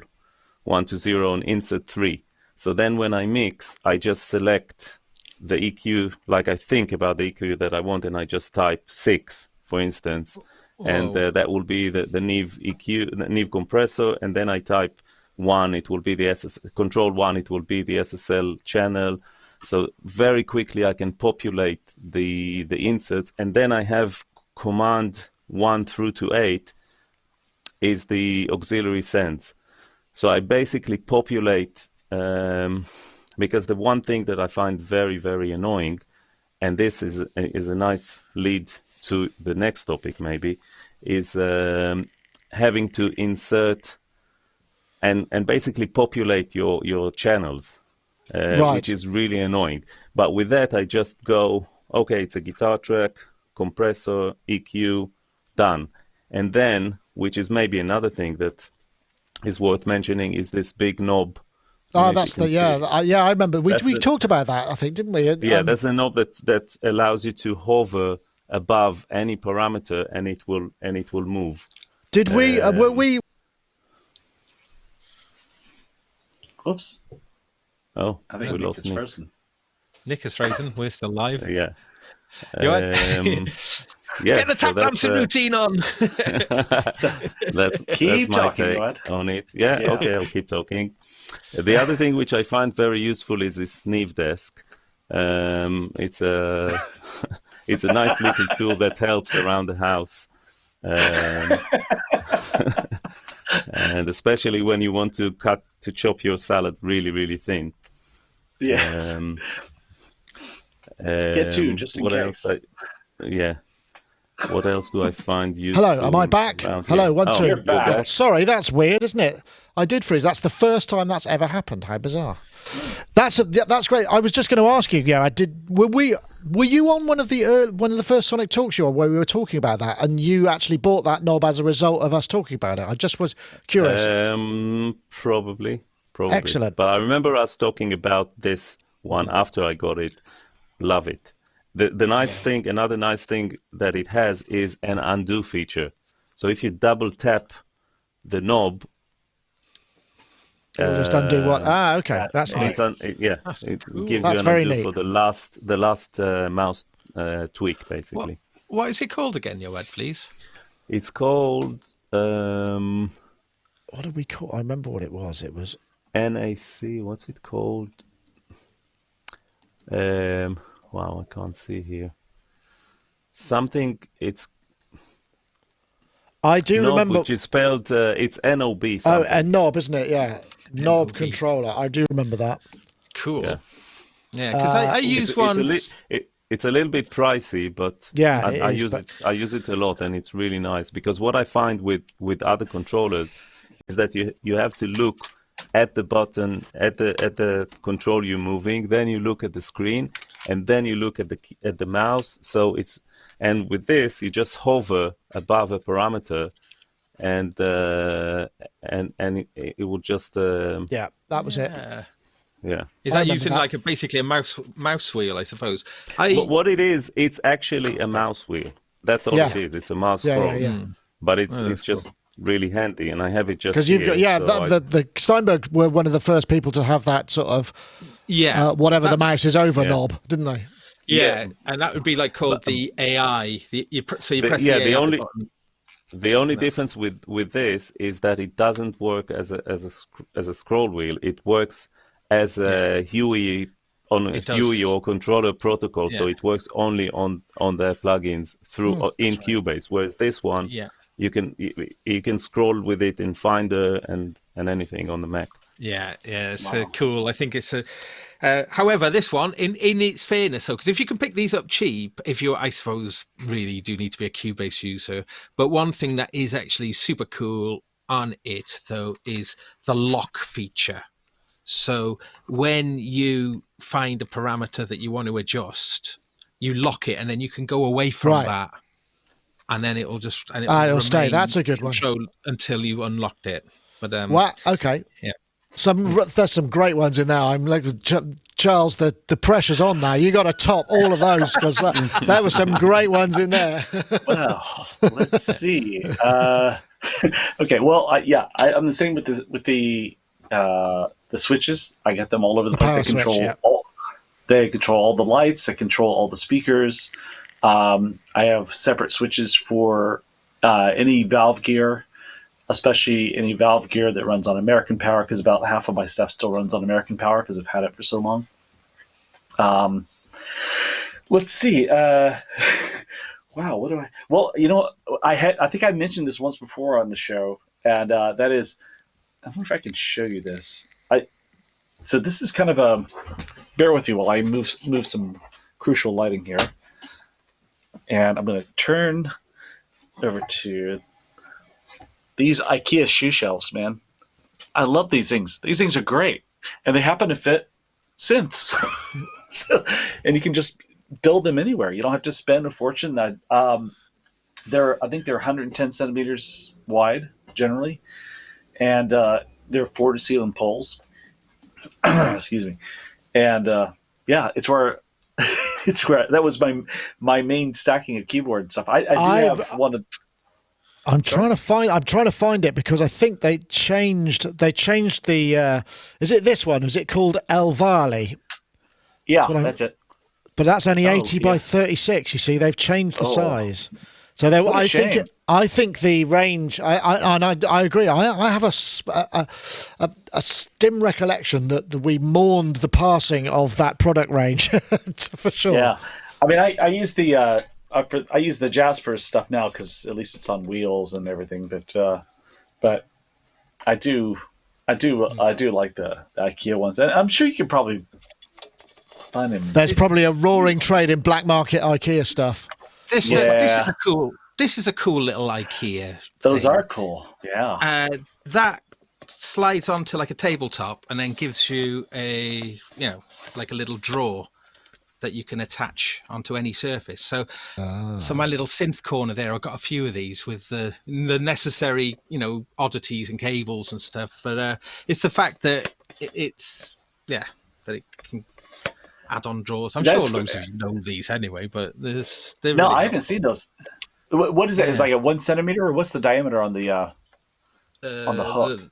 1 to 0 on Insert 3. So then when I mix, I just select the EQ, like I think about the EQ that I want, and I just type 6, for instance. Whoa. And that will be the Nevo EQ, the Nevo compressor, and then I type 1, it will be the Control 1, it will be the SSL channel. So very quickly I can populate the inserts, and then I have Command 1 through to 8 is the auxiliary sends. So I basically populate, because the one thing that I find very, very annoying, and this is a nice lead to the next topic maybe, is having to insert and basically populate your channels, right. Which is really annoying. But with that, I just go, okay, it's a guitar track, compressor, EQ, done. And then, which is maybe another thing that is worth mentioning, is this big knob. Oh, that's I remember we talked about that, I think, didn't we? That's a knob that allows you to hover above any parameter, and it will move. Did we? Were we? Oops. Oh, I think we Nick lost is Nick. frozen. Nick is frozen. We're still live. Yeah. Get the tap dancing routine on. So that's keep my talking, take Yoad. on it. Yeah, okay, I'll keep talking. The other thing which I find very useful is this Nevo desk. It's a nice little tool that helps around the house. especially when you want to chop your salad really, really thin. Yes. Get two, just in what case. Else yeah. What else do I find useful? Hello, am I back? Hello, 1, 2. You're back. Oh, sorry, that's weird, isn't it? I did freeze. That's the first time that's ever happened. How bizarre. That's great. I was just going to ask you, were you on one of the first Sonic Talks you were where we were talking about that, and you actually bought that knob as a result of us talking about it? I just was curious. Probably. Excellent. But I remember us talking about this one after I got it. Love it. The nice thing, another nice thing that it has is an undo feature. So if you double tap the knob, It'll just undo what? Okay, that's nice. nice. it gives That's you an very undo neat. for the last mouse tweak, basically. What is it called again, Yoad, please? It's called What did we call? I remember what it was. It was NAC. What's it called? Wow, I can't see here. Something. It's I do knob, remember. which is spelled. It's NOB. Oh, Something. a knob, isn't it? Yeah, knob NOB. controller. I do remember that. Cool. Yeah. Yeah, because I use one. It's a little bit pricey, but Yeah, I use it a lot, and it's really nice because what I find with other controllers is that you have to look at the button at the control you're moving, then you look at the screen, and then you look at the mouse. So and with this you just hover above a parameter, and it will just Yeah, that was it. yeah. Is I that remember using that. like basically a mouse wheel, I suppose? What it is, it's actually a mouse wheel. That's all Yeah. it is. It's a mouse Yeah, scroll. yeah. But it's that's just really handy, and I have it just Because you've here, got so the Steinberg were one of the first people to have that sort of whatever the mouse is over knob, didn't they? Yeah, and that would be like called the AI. You press the AI button. The only difference with this is that it doesn't work as a scroll wheel. It works as a HUI on a HUI or controller protocol, so it works only on their plugins through in Cubase. Whereas this one, you can scroll with it in Finder and anything on the Mac. Yeah, it's cool. I think it's a. However, this one, in its fairness, because if you can pick these up cheap, if you, I suppose, really do need to be a Cubase user. But one thing that is actually super cool on it, though, is the lock feature. So when you find a parameter that you want to adjust, you lock it, and then you can go away from that, and then it'll just it'll stay. That's a good one. Until you unlocked it. But okay. Yeah. There's some great ones in there. I'm like Charles. The pressure's on now. You got to top all of those because there were some great ones in there. Well, let's see. Okay, well, I'm the same with the switches. I get them all over the place. They control all the lights. They control all the speakers. I have separate switches for any valve gear, especially any valve gear that runs on American Power, because about half of my stuff still runs on American Power because I've had it for so long. Let's see. Wow, what do I? Well, I think I mentioned this once before on the show, and that is, I wonder if I can show you this. So this is kind of a. Bear with me while I move some crucial lighting here, and I'm going to turn over to these IKEA shoe shelves. Man, I love these things. These things are great, and they happen to fit synths. And you can just build them anywhere. You don't have to spend a fortune. I think they're 110 centimeters wide generally, and they're floor to ceiling poles. Excuse me. And it's where that was my main stacking of keyboard and stuff. I do have one of. I'm trying to find it because I think they changed the. Is it this one? Is it called El Valley? Yeah, that's it. But that's only 80 by 36. You see, they've changed the size. So I think the range. I agree. I have a dim recollection that we mourned the passing of that product range for sure. Yeah, I mean, I use the I use the Jasper stuff now because at least it's on wheels and everything. But I do like the IKEA ones, and I'm sure you could probably find them. There's probably a roaring trade in black market IKEA stuff. This is a cool little IKEA. Those thing. are cool. Yeah. That slides onto like a tabletop and then gives you like a little drawer that you can attach onto any surface. So my little synth corner there, I've got a few of these with the necessary, oddities and cables and stuff. But it's the fact that that it can add on drawers. I'm sure loads of you know these anyway, but I haven't seen those. What is it? Is like a 1 centimeter, or what's the diameter on the hook?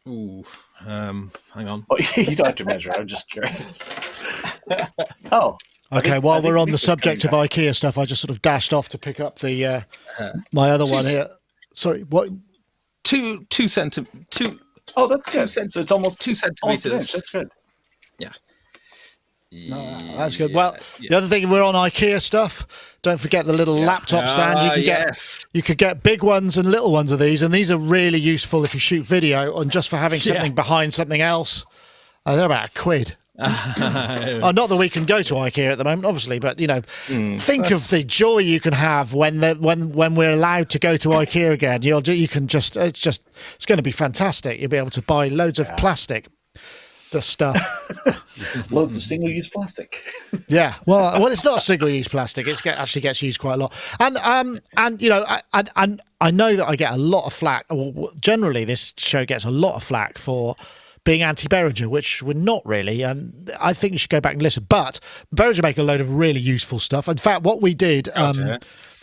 Hang on. Oh, you don't have to measure. I'm just curious. Oh. Okay, while we're on the subject of IKEA stuff, I just sort of dashed off to pick up the my other one here. Sorry, what? 2 centimeters. Oh, that's good. So it's almost 2 centimeters. That's good. Yeah. That's good. Well, the other thing, we're on IKEA stuff. Don't forget the little laptop stand. You could get big ones and little ones of these, and these are really useful if you shoot video and just for having something behind something else. They're about £1. Not that we can go to IKEA at the moment, obviously, but think of the joy you can have when we're allowed to go to IKEA again. It's going to be fantastic. You'll be able to buy loads of plastic. The stuff, loads of single-use plastic. Yeah, well, it's not single-use plastic. It actually gets used quite a lot, and I know that I get a lot of flack. Well, generally, this show gets a lot of flack for being anti-Behringer, which we're not really. And I think you should go back and listen. But Behringer make a load of really useful stuff. In fact, what we did the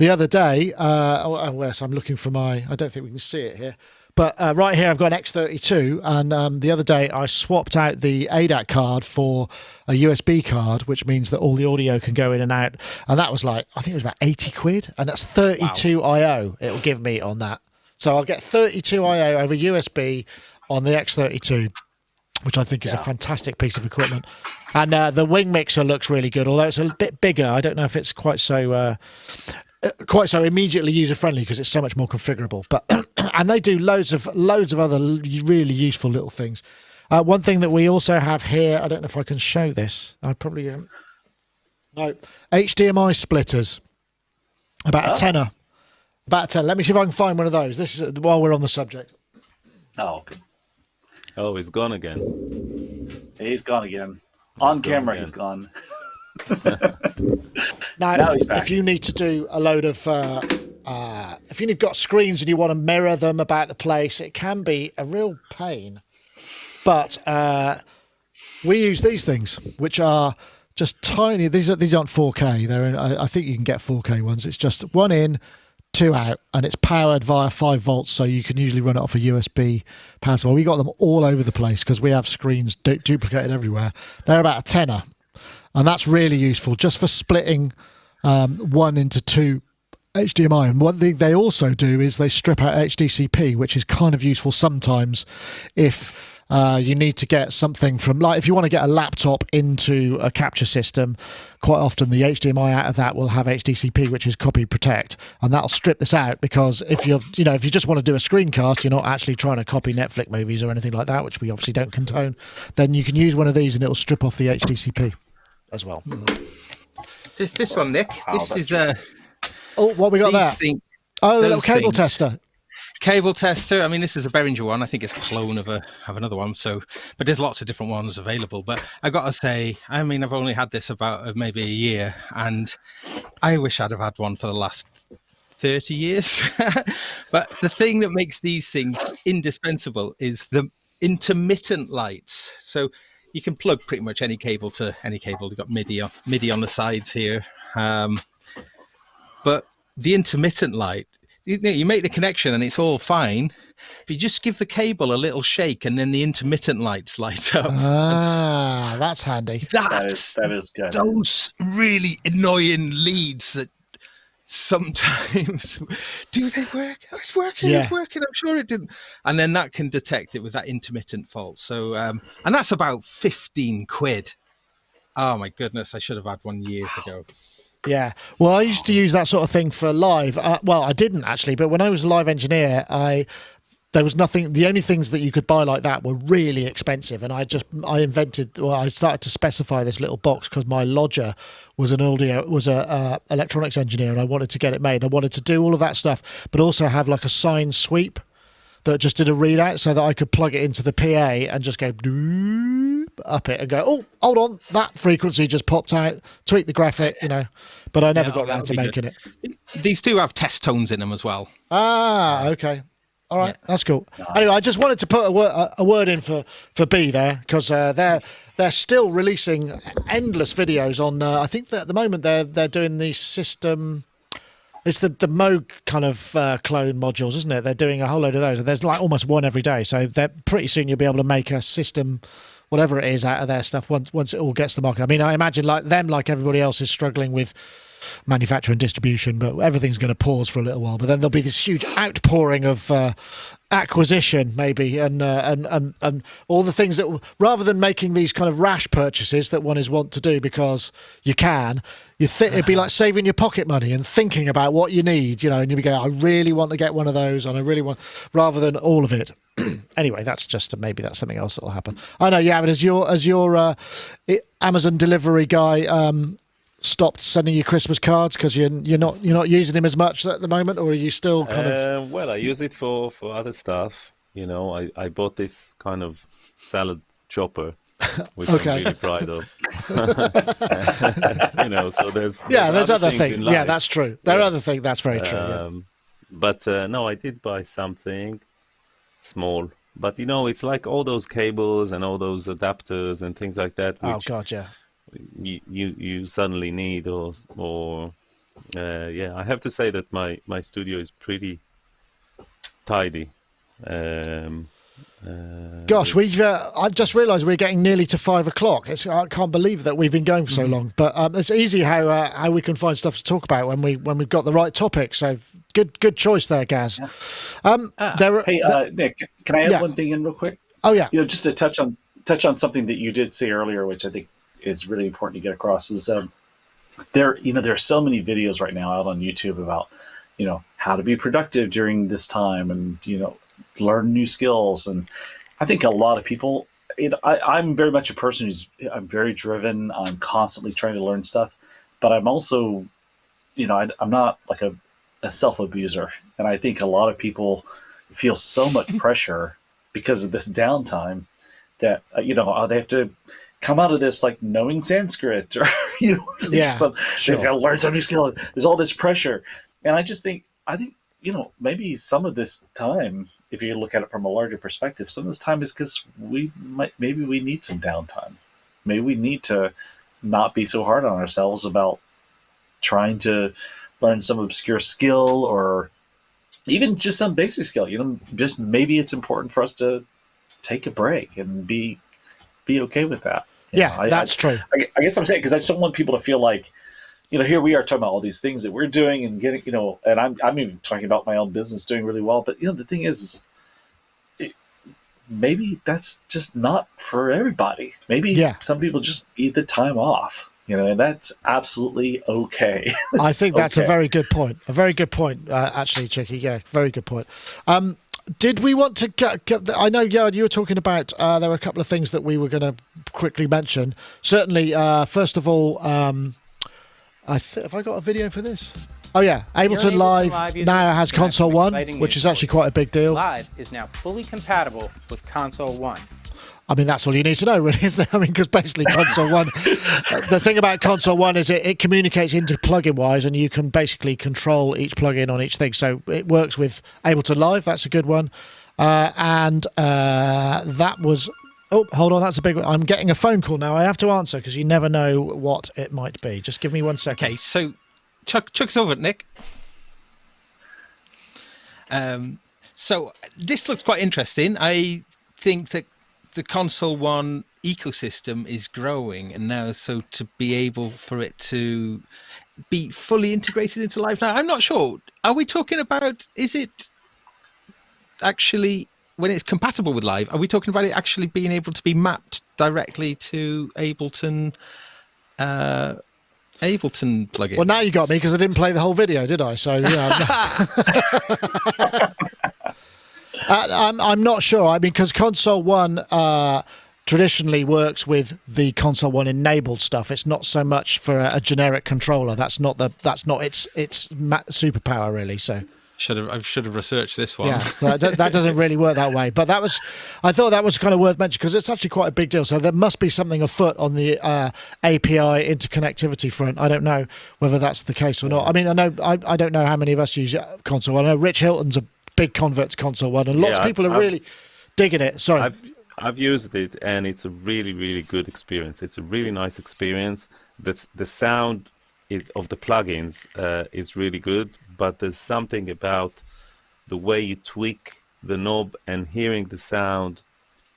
other day. Where's I'm looking for I don't think we can see it here. But right here, I've got an X32, and the other day I swapped out the ADAT card for a USB card, which means that all the audio can go in and out. And that was I think it was about £80, and that's 32 I/O it'll give me on that. So I'll get 32 I/O over USB on the X32, which I think is a fantastic piece of equipment. And the wing mixer looks really good, although it's a bit bigger. I don't know if it's quite so immediately user friendly because it's so much more configurable. But and they do loads of other really useful little things. One thing that we also have here, I don't know if I can show this. I probably no, HDMI splitters. About a tenner. Let me see if I can find one of those. This is while we're on the subject. Oh, good. Oh, he's gone again. He's gone again. On camera, he's gone. Now he's back. If you need to do a load of, if you've got screens and you want to mirror them about the place, it can be a real pain. But we use these things, which are just tiny. These aren't 4K. I think you can get 4K ones. It's just 1 in, 2 out, and it's powered via 5 volts, so you can usually run it off a USB power supply. We got them all over the place because we have screens duplicated everywhere. They're about a tenner. And that's really useful just for splitting 1 into 2 HDMI. And what they also do is they strip out HDCP, which is kind of useful sometimes if you need to get something from, if you want to get a laptop into a capture system, quite often the HDMI out of that will have HDCP, which is copy protect, and that'll strip this out because if you just want to do a screencast, you're not actually trying to copy Netflix movies or anything like that, which we obviously don't condone, then you can use one of these and it'll strip off the HDCP as well. This one, Nick. This is what we got there? The little cable tester. Cable tester. I mean, this is a Behringer one. I think it's a clone of another one. But there's lots of different ones available. But I got to say, I mean, I've only had this about maybe a year, and I wish I'd have had one for the last 30 years. But the thing that makes these things indispensable is the intermittent lights. So you can plug pretty much any cable to any cable. You've got MIDI on the sides here. But the intermittent light, you make the connection and it's all fine. If you just give the cable a little shake and then the intermittent lights light up. That's handy. That is good. Those really annoying leads that sometimes do they work? Oh, it's working. I'm sure it didn't. And then that can detect it with that intermittent fault. So and that's about £15. Oh my goodness, I should have had one years ago. Yeah, well, I used to use that sort of thing for live. Well, I didn't actually, but when I was a live engineer, there was nothing. The only things that you could buy like that were really expensive, and I started to specify this little box because my lodger was a electronics engineer, and I wanted to get it made. I wanted to do all of that stuff, but also have like a sine sweep that just did a readout so that I could plug it into the PA and just go up it and go, oh, hold on, that frequency just popped out, tweak the graphic, but I never got around to making it. These do have test tones in them as well. Okay. All right, that's cool. Nice. Anyway, I just wanted to put a word in for B there, because they're still releasing endless videos on, I think that at the moment they're doing the system... It's the Moog kind of clone modules, isn't it? They're doing a whole load of those, and there's like almost one every day. So pretty soon you'll be able to make a system, whatever it is, out of their stuff once it all gets to market. I mean, I imagine like everybody else is struggling with manufacture and distribution, but everything's going to pause for a little while. But then there'll be this huge outpouring of acquisition, maybe, and all the things that, rather than making these kind of rash purchases that one is wont to do because you can, it'd be like saving your pocket money and thinking about what you need, and you'd be going, I really want to get one of those, and I really want, rather than all of it. Anyway, that's just maybe that's something else that'll happen. I know, yeah, but as your Amazon delivery guy stopped sending you Christmas cards because you're not using him as much at the moment, or are you still kind of? Well, I use it for other stuff. I bought this kind of salad chopper, which I'm really proud of. So there's other things. Yeah, that's true. There are other things. That's very true. Yeah. But no, I did buy something small. But it's like all those cables and all those adapters and things like that. Oh God, yeah. You suddenly need or I have to say that my studio is pretty tidy. Gosh, we've I just realised we're getting nearly to 5 o'clock. I can't believe that we've been going for so long, but it's easy how we can find stuff to talk about when we've got the right topic. So good choice there, Gaz. Yeah. Nick, can I add one thing in real quick? Oh yeah, just to touch on something that you did say earlier, which I think is really important to get across, is there are so many videos right now out on YouTube about how to be productive during this time, and learn new skills. And I think a lot of people, I'm very much a person I'm very driven. I'm constantly trying to learn stuff, but I'm also I'm not like a self-abuser, and I think a lot of people feel so much pressure because of this downtime that they have to come out of this like knowing Sanskrit, or they gotta learn some new skill. There's all this pressure, and I think maybe some of this time, if you look at it from a larger perspective, some of this time is because maybe we need some downtime. Maybe we need to not be so hard on ourselves about trying to learn some obscure skill, or even just some basic skill. Just maybe it's important for us to take a break and be okay with that. That's true. I guess I'm saying, because I just don't want people to feel like, here we are talking about all these things that we're doing and getting, and I'm even talking about my own business doing really well. But, the thing is, maybe that's just not for everybody. Maybe some people just need the time off, and that's absolutely okay. I think that's a very good point. A very good point, actually, Chicky. Yeah, very good point. Did we want to get I know, Yoad, you were talking about there were a couple of things that we were going to quickly mention. Certainly, first of all, have I got a video for this? Oh yeah, Ableton Live now has Console 1, which is actually quite a big deal. Live is now fully compatible with Console 1. I mean, that's all you need to know, really, isn't it? I mean, because basically Console 1, the thing about Console 1 is it communicates into plugin-wise, and you can basically control each plugin on each thing. So it works with Ableton Live. That's a good one. And that was... Oh, hold on. That's a big one. I'm getting a phone call now. I have to answer because you never know what it might be. Just give me 1 second. Okay, so Chuck's over it, Nick. So this looks quite interesting. I think that the Console 1 ecosystem is growing, and now so to be able for it to be fully integrated into Live now, I'm not sure. Are we talking about, is it actually, when it's compatible with Live, are we talking about it actually being able to be mapped directly to Ableton plugins? Well, now you got me because I didn't play the whole video, did I? So, yeah. I'm not sure. I mean, because Console 1 traditionally works with the Console 1 enabled stuff. It's not so much for a generic controller. That's not its superpower really. So I should have researched this one. yeah, so that doesn't really work that way. But I thought that was kind of worth mentioning because it's actually quite a big deal. So there must be something afoot on the API interconnectivity front. I don't know whether that's the case or not. I mean, I don't know how many of us use Console 1. I know Rich Hilton's a big convert to Console 1, and lots of people are really digging it. Sorry. I've used it, and it's a really, really good experience. It's a really nice experience. The sound of the plugins is really good, but there's something about the way you tweak the knob and hearing the sound.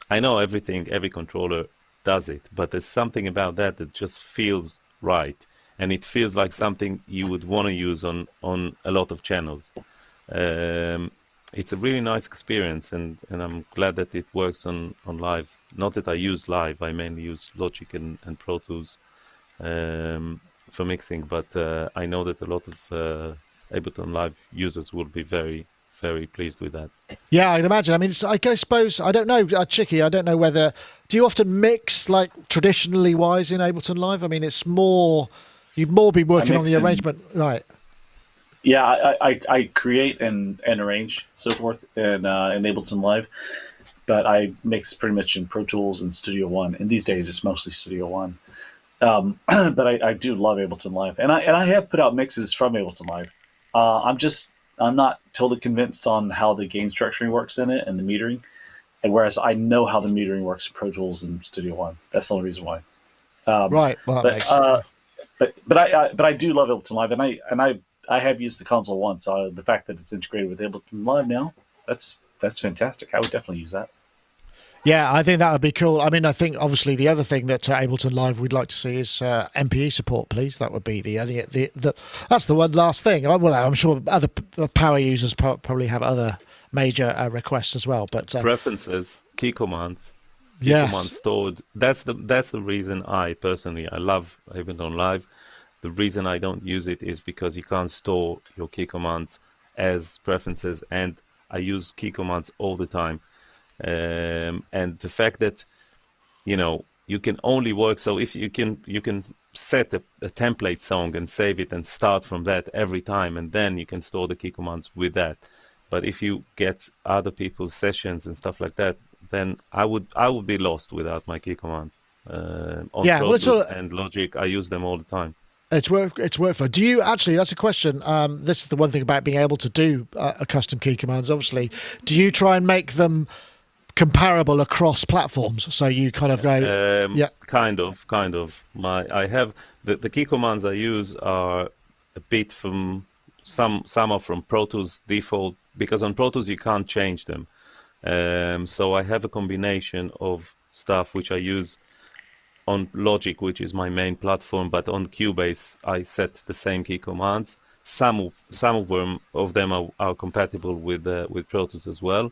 I know every controller does it, but there's something about that just feels right, and it feels like something you would want to use on a lot of channels. It's a really nice experience, and I'm glad that it works on live. Not that I use live, I mainly use Logic and Pro Tools for mixing, but I know that a lot of Ableton Live users will be very, very pleased with that. Yeah, I'd imagine. I mean, I suppose, I don't know, Chicky, I don't know whether... Do you often mix, like, traditionally wise in Ableton Live? I mean, it's more... You've more been working on the arrangement, right? Yeah, I create and arrange, so forth, in Ableton Live, but I mix pretty much in Pro Tools and Studio One. And these days, it's mostly Studio One. But I do love Ableton Live, and I have put out mixes from Ableton Live. I'm not totally convinced on how the gain structuring works in it and the metering, and whereas I know how the metering works in Pro Tools and Studio One. That's the only reason why. Right. Well, that makes sense. But I do love Ableton Live, and I have used the Console 1, so the fact that it's integrated with Ableton Live now, that's fantastic. I would definitely use that. Yeah, I think that would be cool. I mean, I think obviously the other thing that Ableton Live we'd like to see is MPE support, please. That would be that's the one last thing. Well, I'm sure other power users probably have other major requests as well. But preferences, key commands, yes. commands stored. That's the reason I love Ableton Live. The reason I don't use it is because you can't store your key commands as preferences, and I use key commands all the time. And the fact that you can only work, so if you can set a template song and save it and start from that every time, and then you can store the key commands with that. But if you get other people's sessions and stuff like that, then I would be lost without my key commands. On Pro Tools and Logic, I use them all the time. It's workflow. Do you actually? That's a question. This is the one thing about being able to do a custom key commands. Obviously, do you try and make them comparable across platforms? So you kind of go, yeah, kind of. I have the key commands I use are a bit from some are from Pro Tools default, because on Pro Tools you can't change them. So I have a combination of stuff which I use on Logic, which is my main platform, but on Cubase I set the same key commands. Some of them are compatible with Pro Tools as well.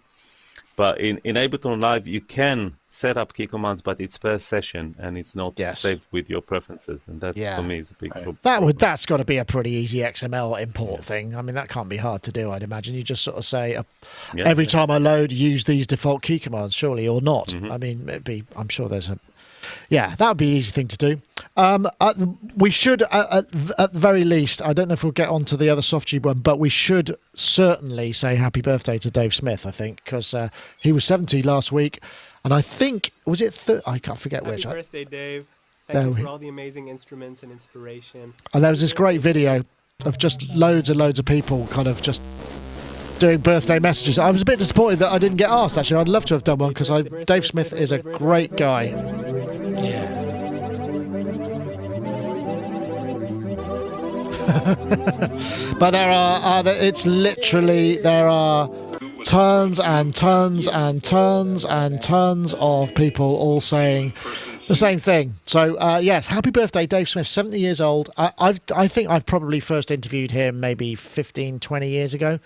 But in Ableton Live, you can set up key commands, but it's per session and it's not saved with your preferences, and that's for me is a big problem. That's got to be a pretty easy XML import thing. I mean, that can't be hard to do. I'd imagine you just sort of say every time I load, use these default key commands, surely, or not. Mm-hmm. I mean, I'm sure there's a. Yeah, that would be an easy thing to do. We should, at the very least, I don't know if we'll get on to the other Softube one, but we should certainly say happy birthday to Dave Smith, I think, because he was 70 last week. And I think, was it, I can't forget which. Happy birthday, Dave. Thank you for all the amazing instruments and inspiration. And there was this great video of just loads and loads of people kind of just doing birthday messages. I was a bit disappointed that I didn't get asked, actually. I'd love to have done one, because Dave Smith is a great guy. Yeah. But there are tons and tons and tons and tons of people all saying the same thing. So yes, happy birthday, Dave Smith, 70 years old. I think I've probably first interviewed him maybe 15, 20 years ago.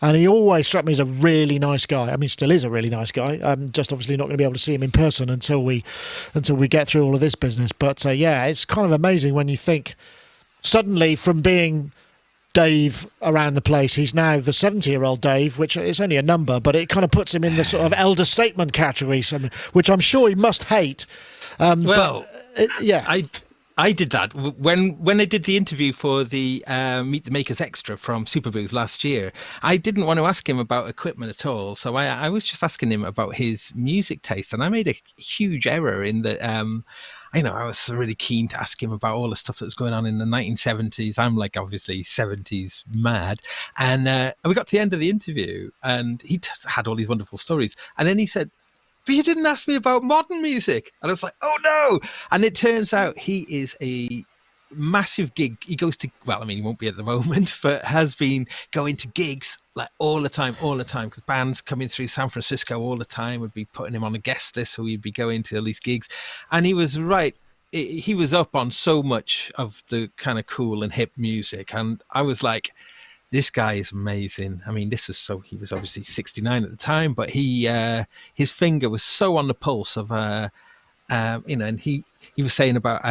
And he always struck me as a really nice guy. I mean, still is a really nice guy. I'm just obviously not going to be able to see him in person until we get through all of this business. But yeah, it's kind of amazing when you think suddenly from being Dave around the place. He's now the 70-year-old Dave, which is only a number, but it kind of puts him in the sort of elder statesman category, which I'm sure he must hate. I did that when I did the interview for the Meet the Makers Extra from Superbooth last year. I didn't want to ask him about equipment at all, so I was just asking him about his music taste, and I made a huge error in that. I was really keen to ask him about all the stuff that was going on in the 1970s. I'm like obviously 70s mad, and we got to the end of the interview, and he had all these wonderful stories, and then he said, "But you didn't ask me about modern music." And I was like, oh no. And it turns out he is a massive gig. He goes to, he won't be at the moment, but has been going to gigs like all the time, because bands coming through San Francisco all the time would be putting him on a guest list, so he'd be going to all these gigs. And he was right. He was up on so much of the kind of cool and hip music. And I was like, this guy is amazing. I mean, he was obviously 69 at the time, but his finger was so on the pulse of, and he was saying about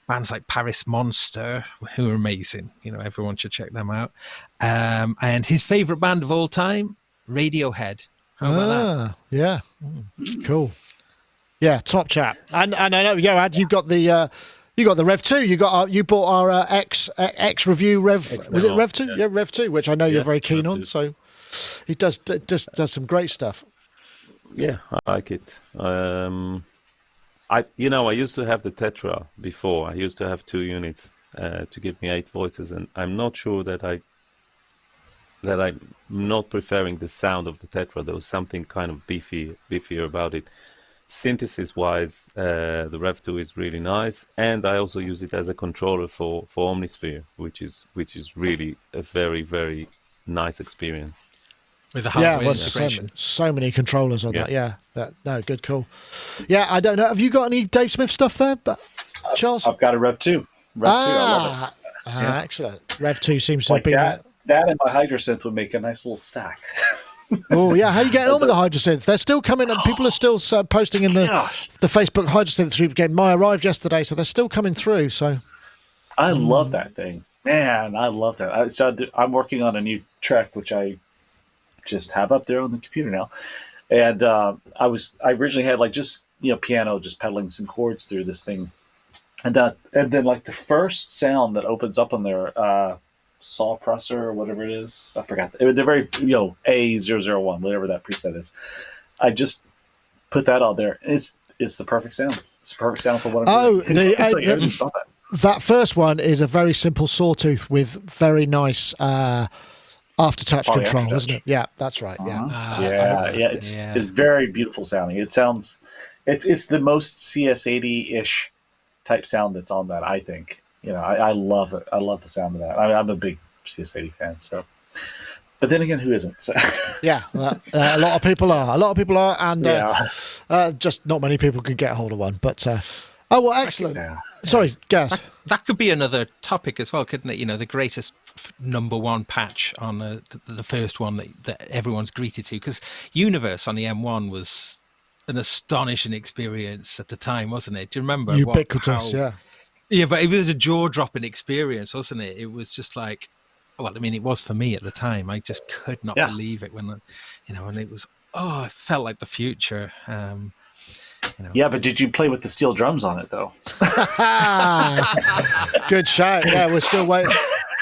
bands like Paris Monster, who are amazing. Everyone should check them out. And his favorite band of all time, Radiohead. How about that? Yeah. Cool. Yeah, top chap. And I know, Yoad, you got the Rev 2. You bought our X review Rev. Was it Rev 2? Yeah, Rev 2, which I know you're very keen on. So he does some great stuff. Yeah, I like it. I used to have the Tetra before. I used to have 2 units to give me 8 voices, and I'm not sure that I'm not preferring the sound of the Tetra. There was something kind of beefier about it. Synthesis-wise, the Rev 2 is really nice, and I also use it as a controller for Omnisphere, which is really a very, very nice experience. With the hardware integration. So many controllers on that. Yeah, good call. Yeah, I don't know. Have you got any Dave Smith stuff there, Charles? I've got a Rev 2. I love it. Excellent. Rev 2 seems to like have been that and my Hydrosynth would make a nice little stack. Oh yeah, how are you getting on with the Hydrosynth? They're still coming, and people are still posting in the Facebook Hydrosynth group again. Mine arrived yesterday, so they're still coming through. So I love that thing, man. I love that. I'm working on a new track, which I just have up there on the computer now, and I originally had like just piano, just pedaling some chords through this thing, and then like the first sound that opens up on there. Saw Presser or whatever it is. I forgot. They're very, A001, whatever that preset is. I just put that on there. It's the perfect sound. It's the perfect sound for what I'm doing. That first one is a very simple sawtooth with very nice aftertouch control, isn't it? Yeah, that's right. Yeah. It's very beautiful sounding. It sounds, it's the most CS80-ish type sound that's on that, I think. I love it. I love the sound of that. I'm a big CS80 fan. So, but then again, who isn't? So. Yeah, a lot of people are, and just not many people can get a hold of one. But excellent. Sorry, Gaz. That could be another topic as well, couldn't it? The greatest number one patch on the first one that everyone's greeted to, because Universe on the M1 was an astonishing experience at the time, wasn't it? Do you remember? Ubiquitous, yeah. Yeah, but it was a jaw-dropping experience, wasn't it? It was just like, it was for me at the time. I just could not believe it when, and it was, it felt like the future. Yeah, but did you play with the steel drums on it, though? Good shout. Yeah, we're still waiting.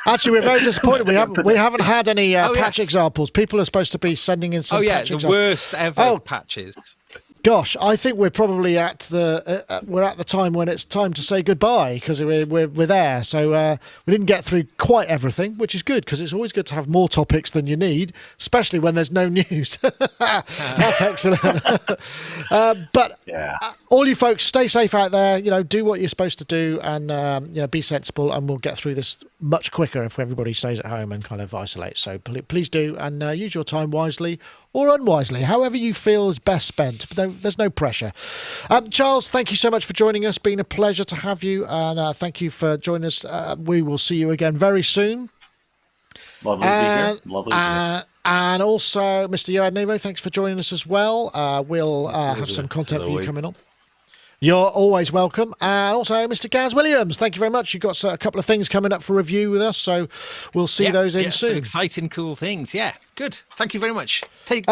Actually, we're very disappointed. We haven't had any patch examples. People are supposed to be sending in some patch examples. Worst ever patches. Gosh, I think we're probably at the time when it's time to say goodbye, because we're there. So we didn't get through quite everything, which is good, because it's always good to have more topics than you need, especially when there's no news. That's excellent. But all you folks, stay safe out there. Do what you're supposed to do, and be sensible. And we'll get through this much quicker if everybody stays at home and kind of isolates. So please do, and use your time wisely or unwisely, however you feel is best spent. But there's no pressure. Charles, thank you so much for joining us. Been a pleasure to have you, and thank you for joining us. We will see you again very soon. Lovely to be here. Lovely to be here. And also, Mr. Yoad Nevo, thanks for joining us as well. We'll have some content for you coming on. You're always welcome. And also, Mr. Gaz Williams, thank you very much. You've got a couple of things coming up for review with us, so we'll see those in soon. Some exciting, cool things. Yeah, good. Thank you very much. Be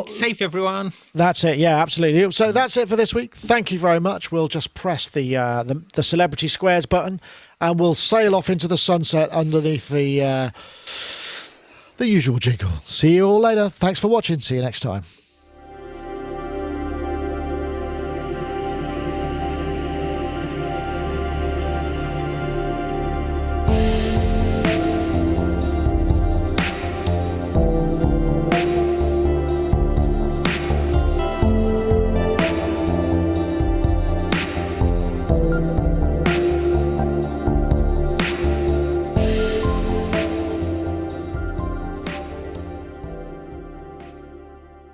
safe, everyone. That's it. Yeah, absolutely. So that's it for this week. Thank you very much. We'll just press the Celebrity Squares button, and we'll sail off into the sunset underneath the usual jiggle. See you all later. Thanks for watching. See you next time.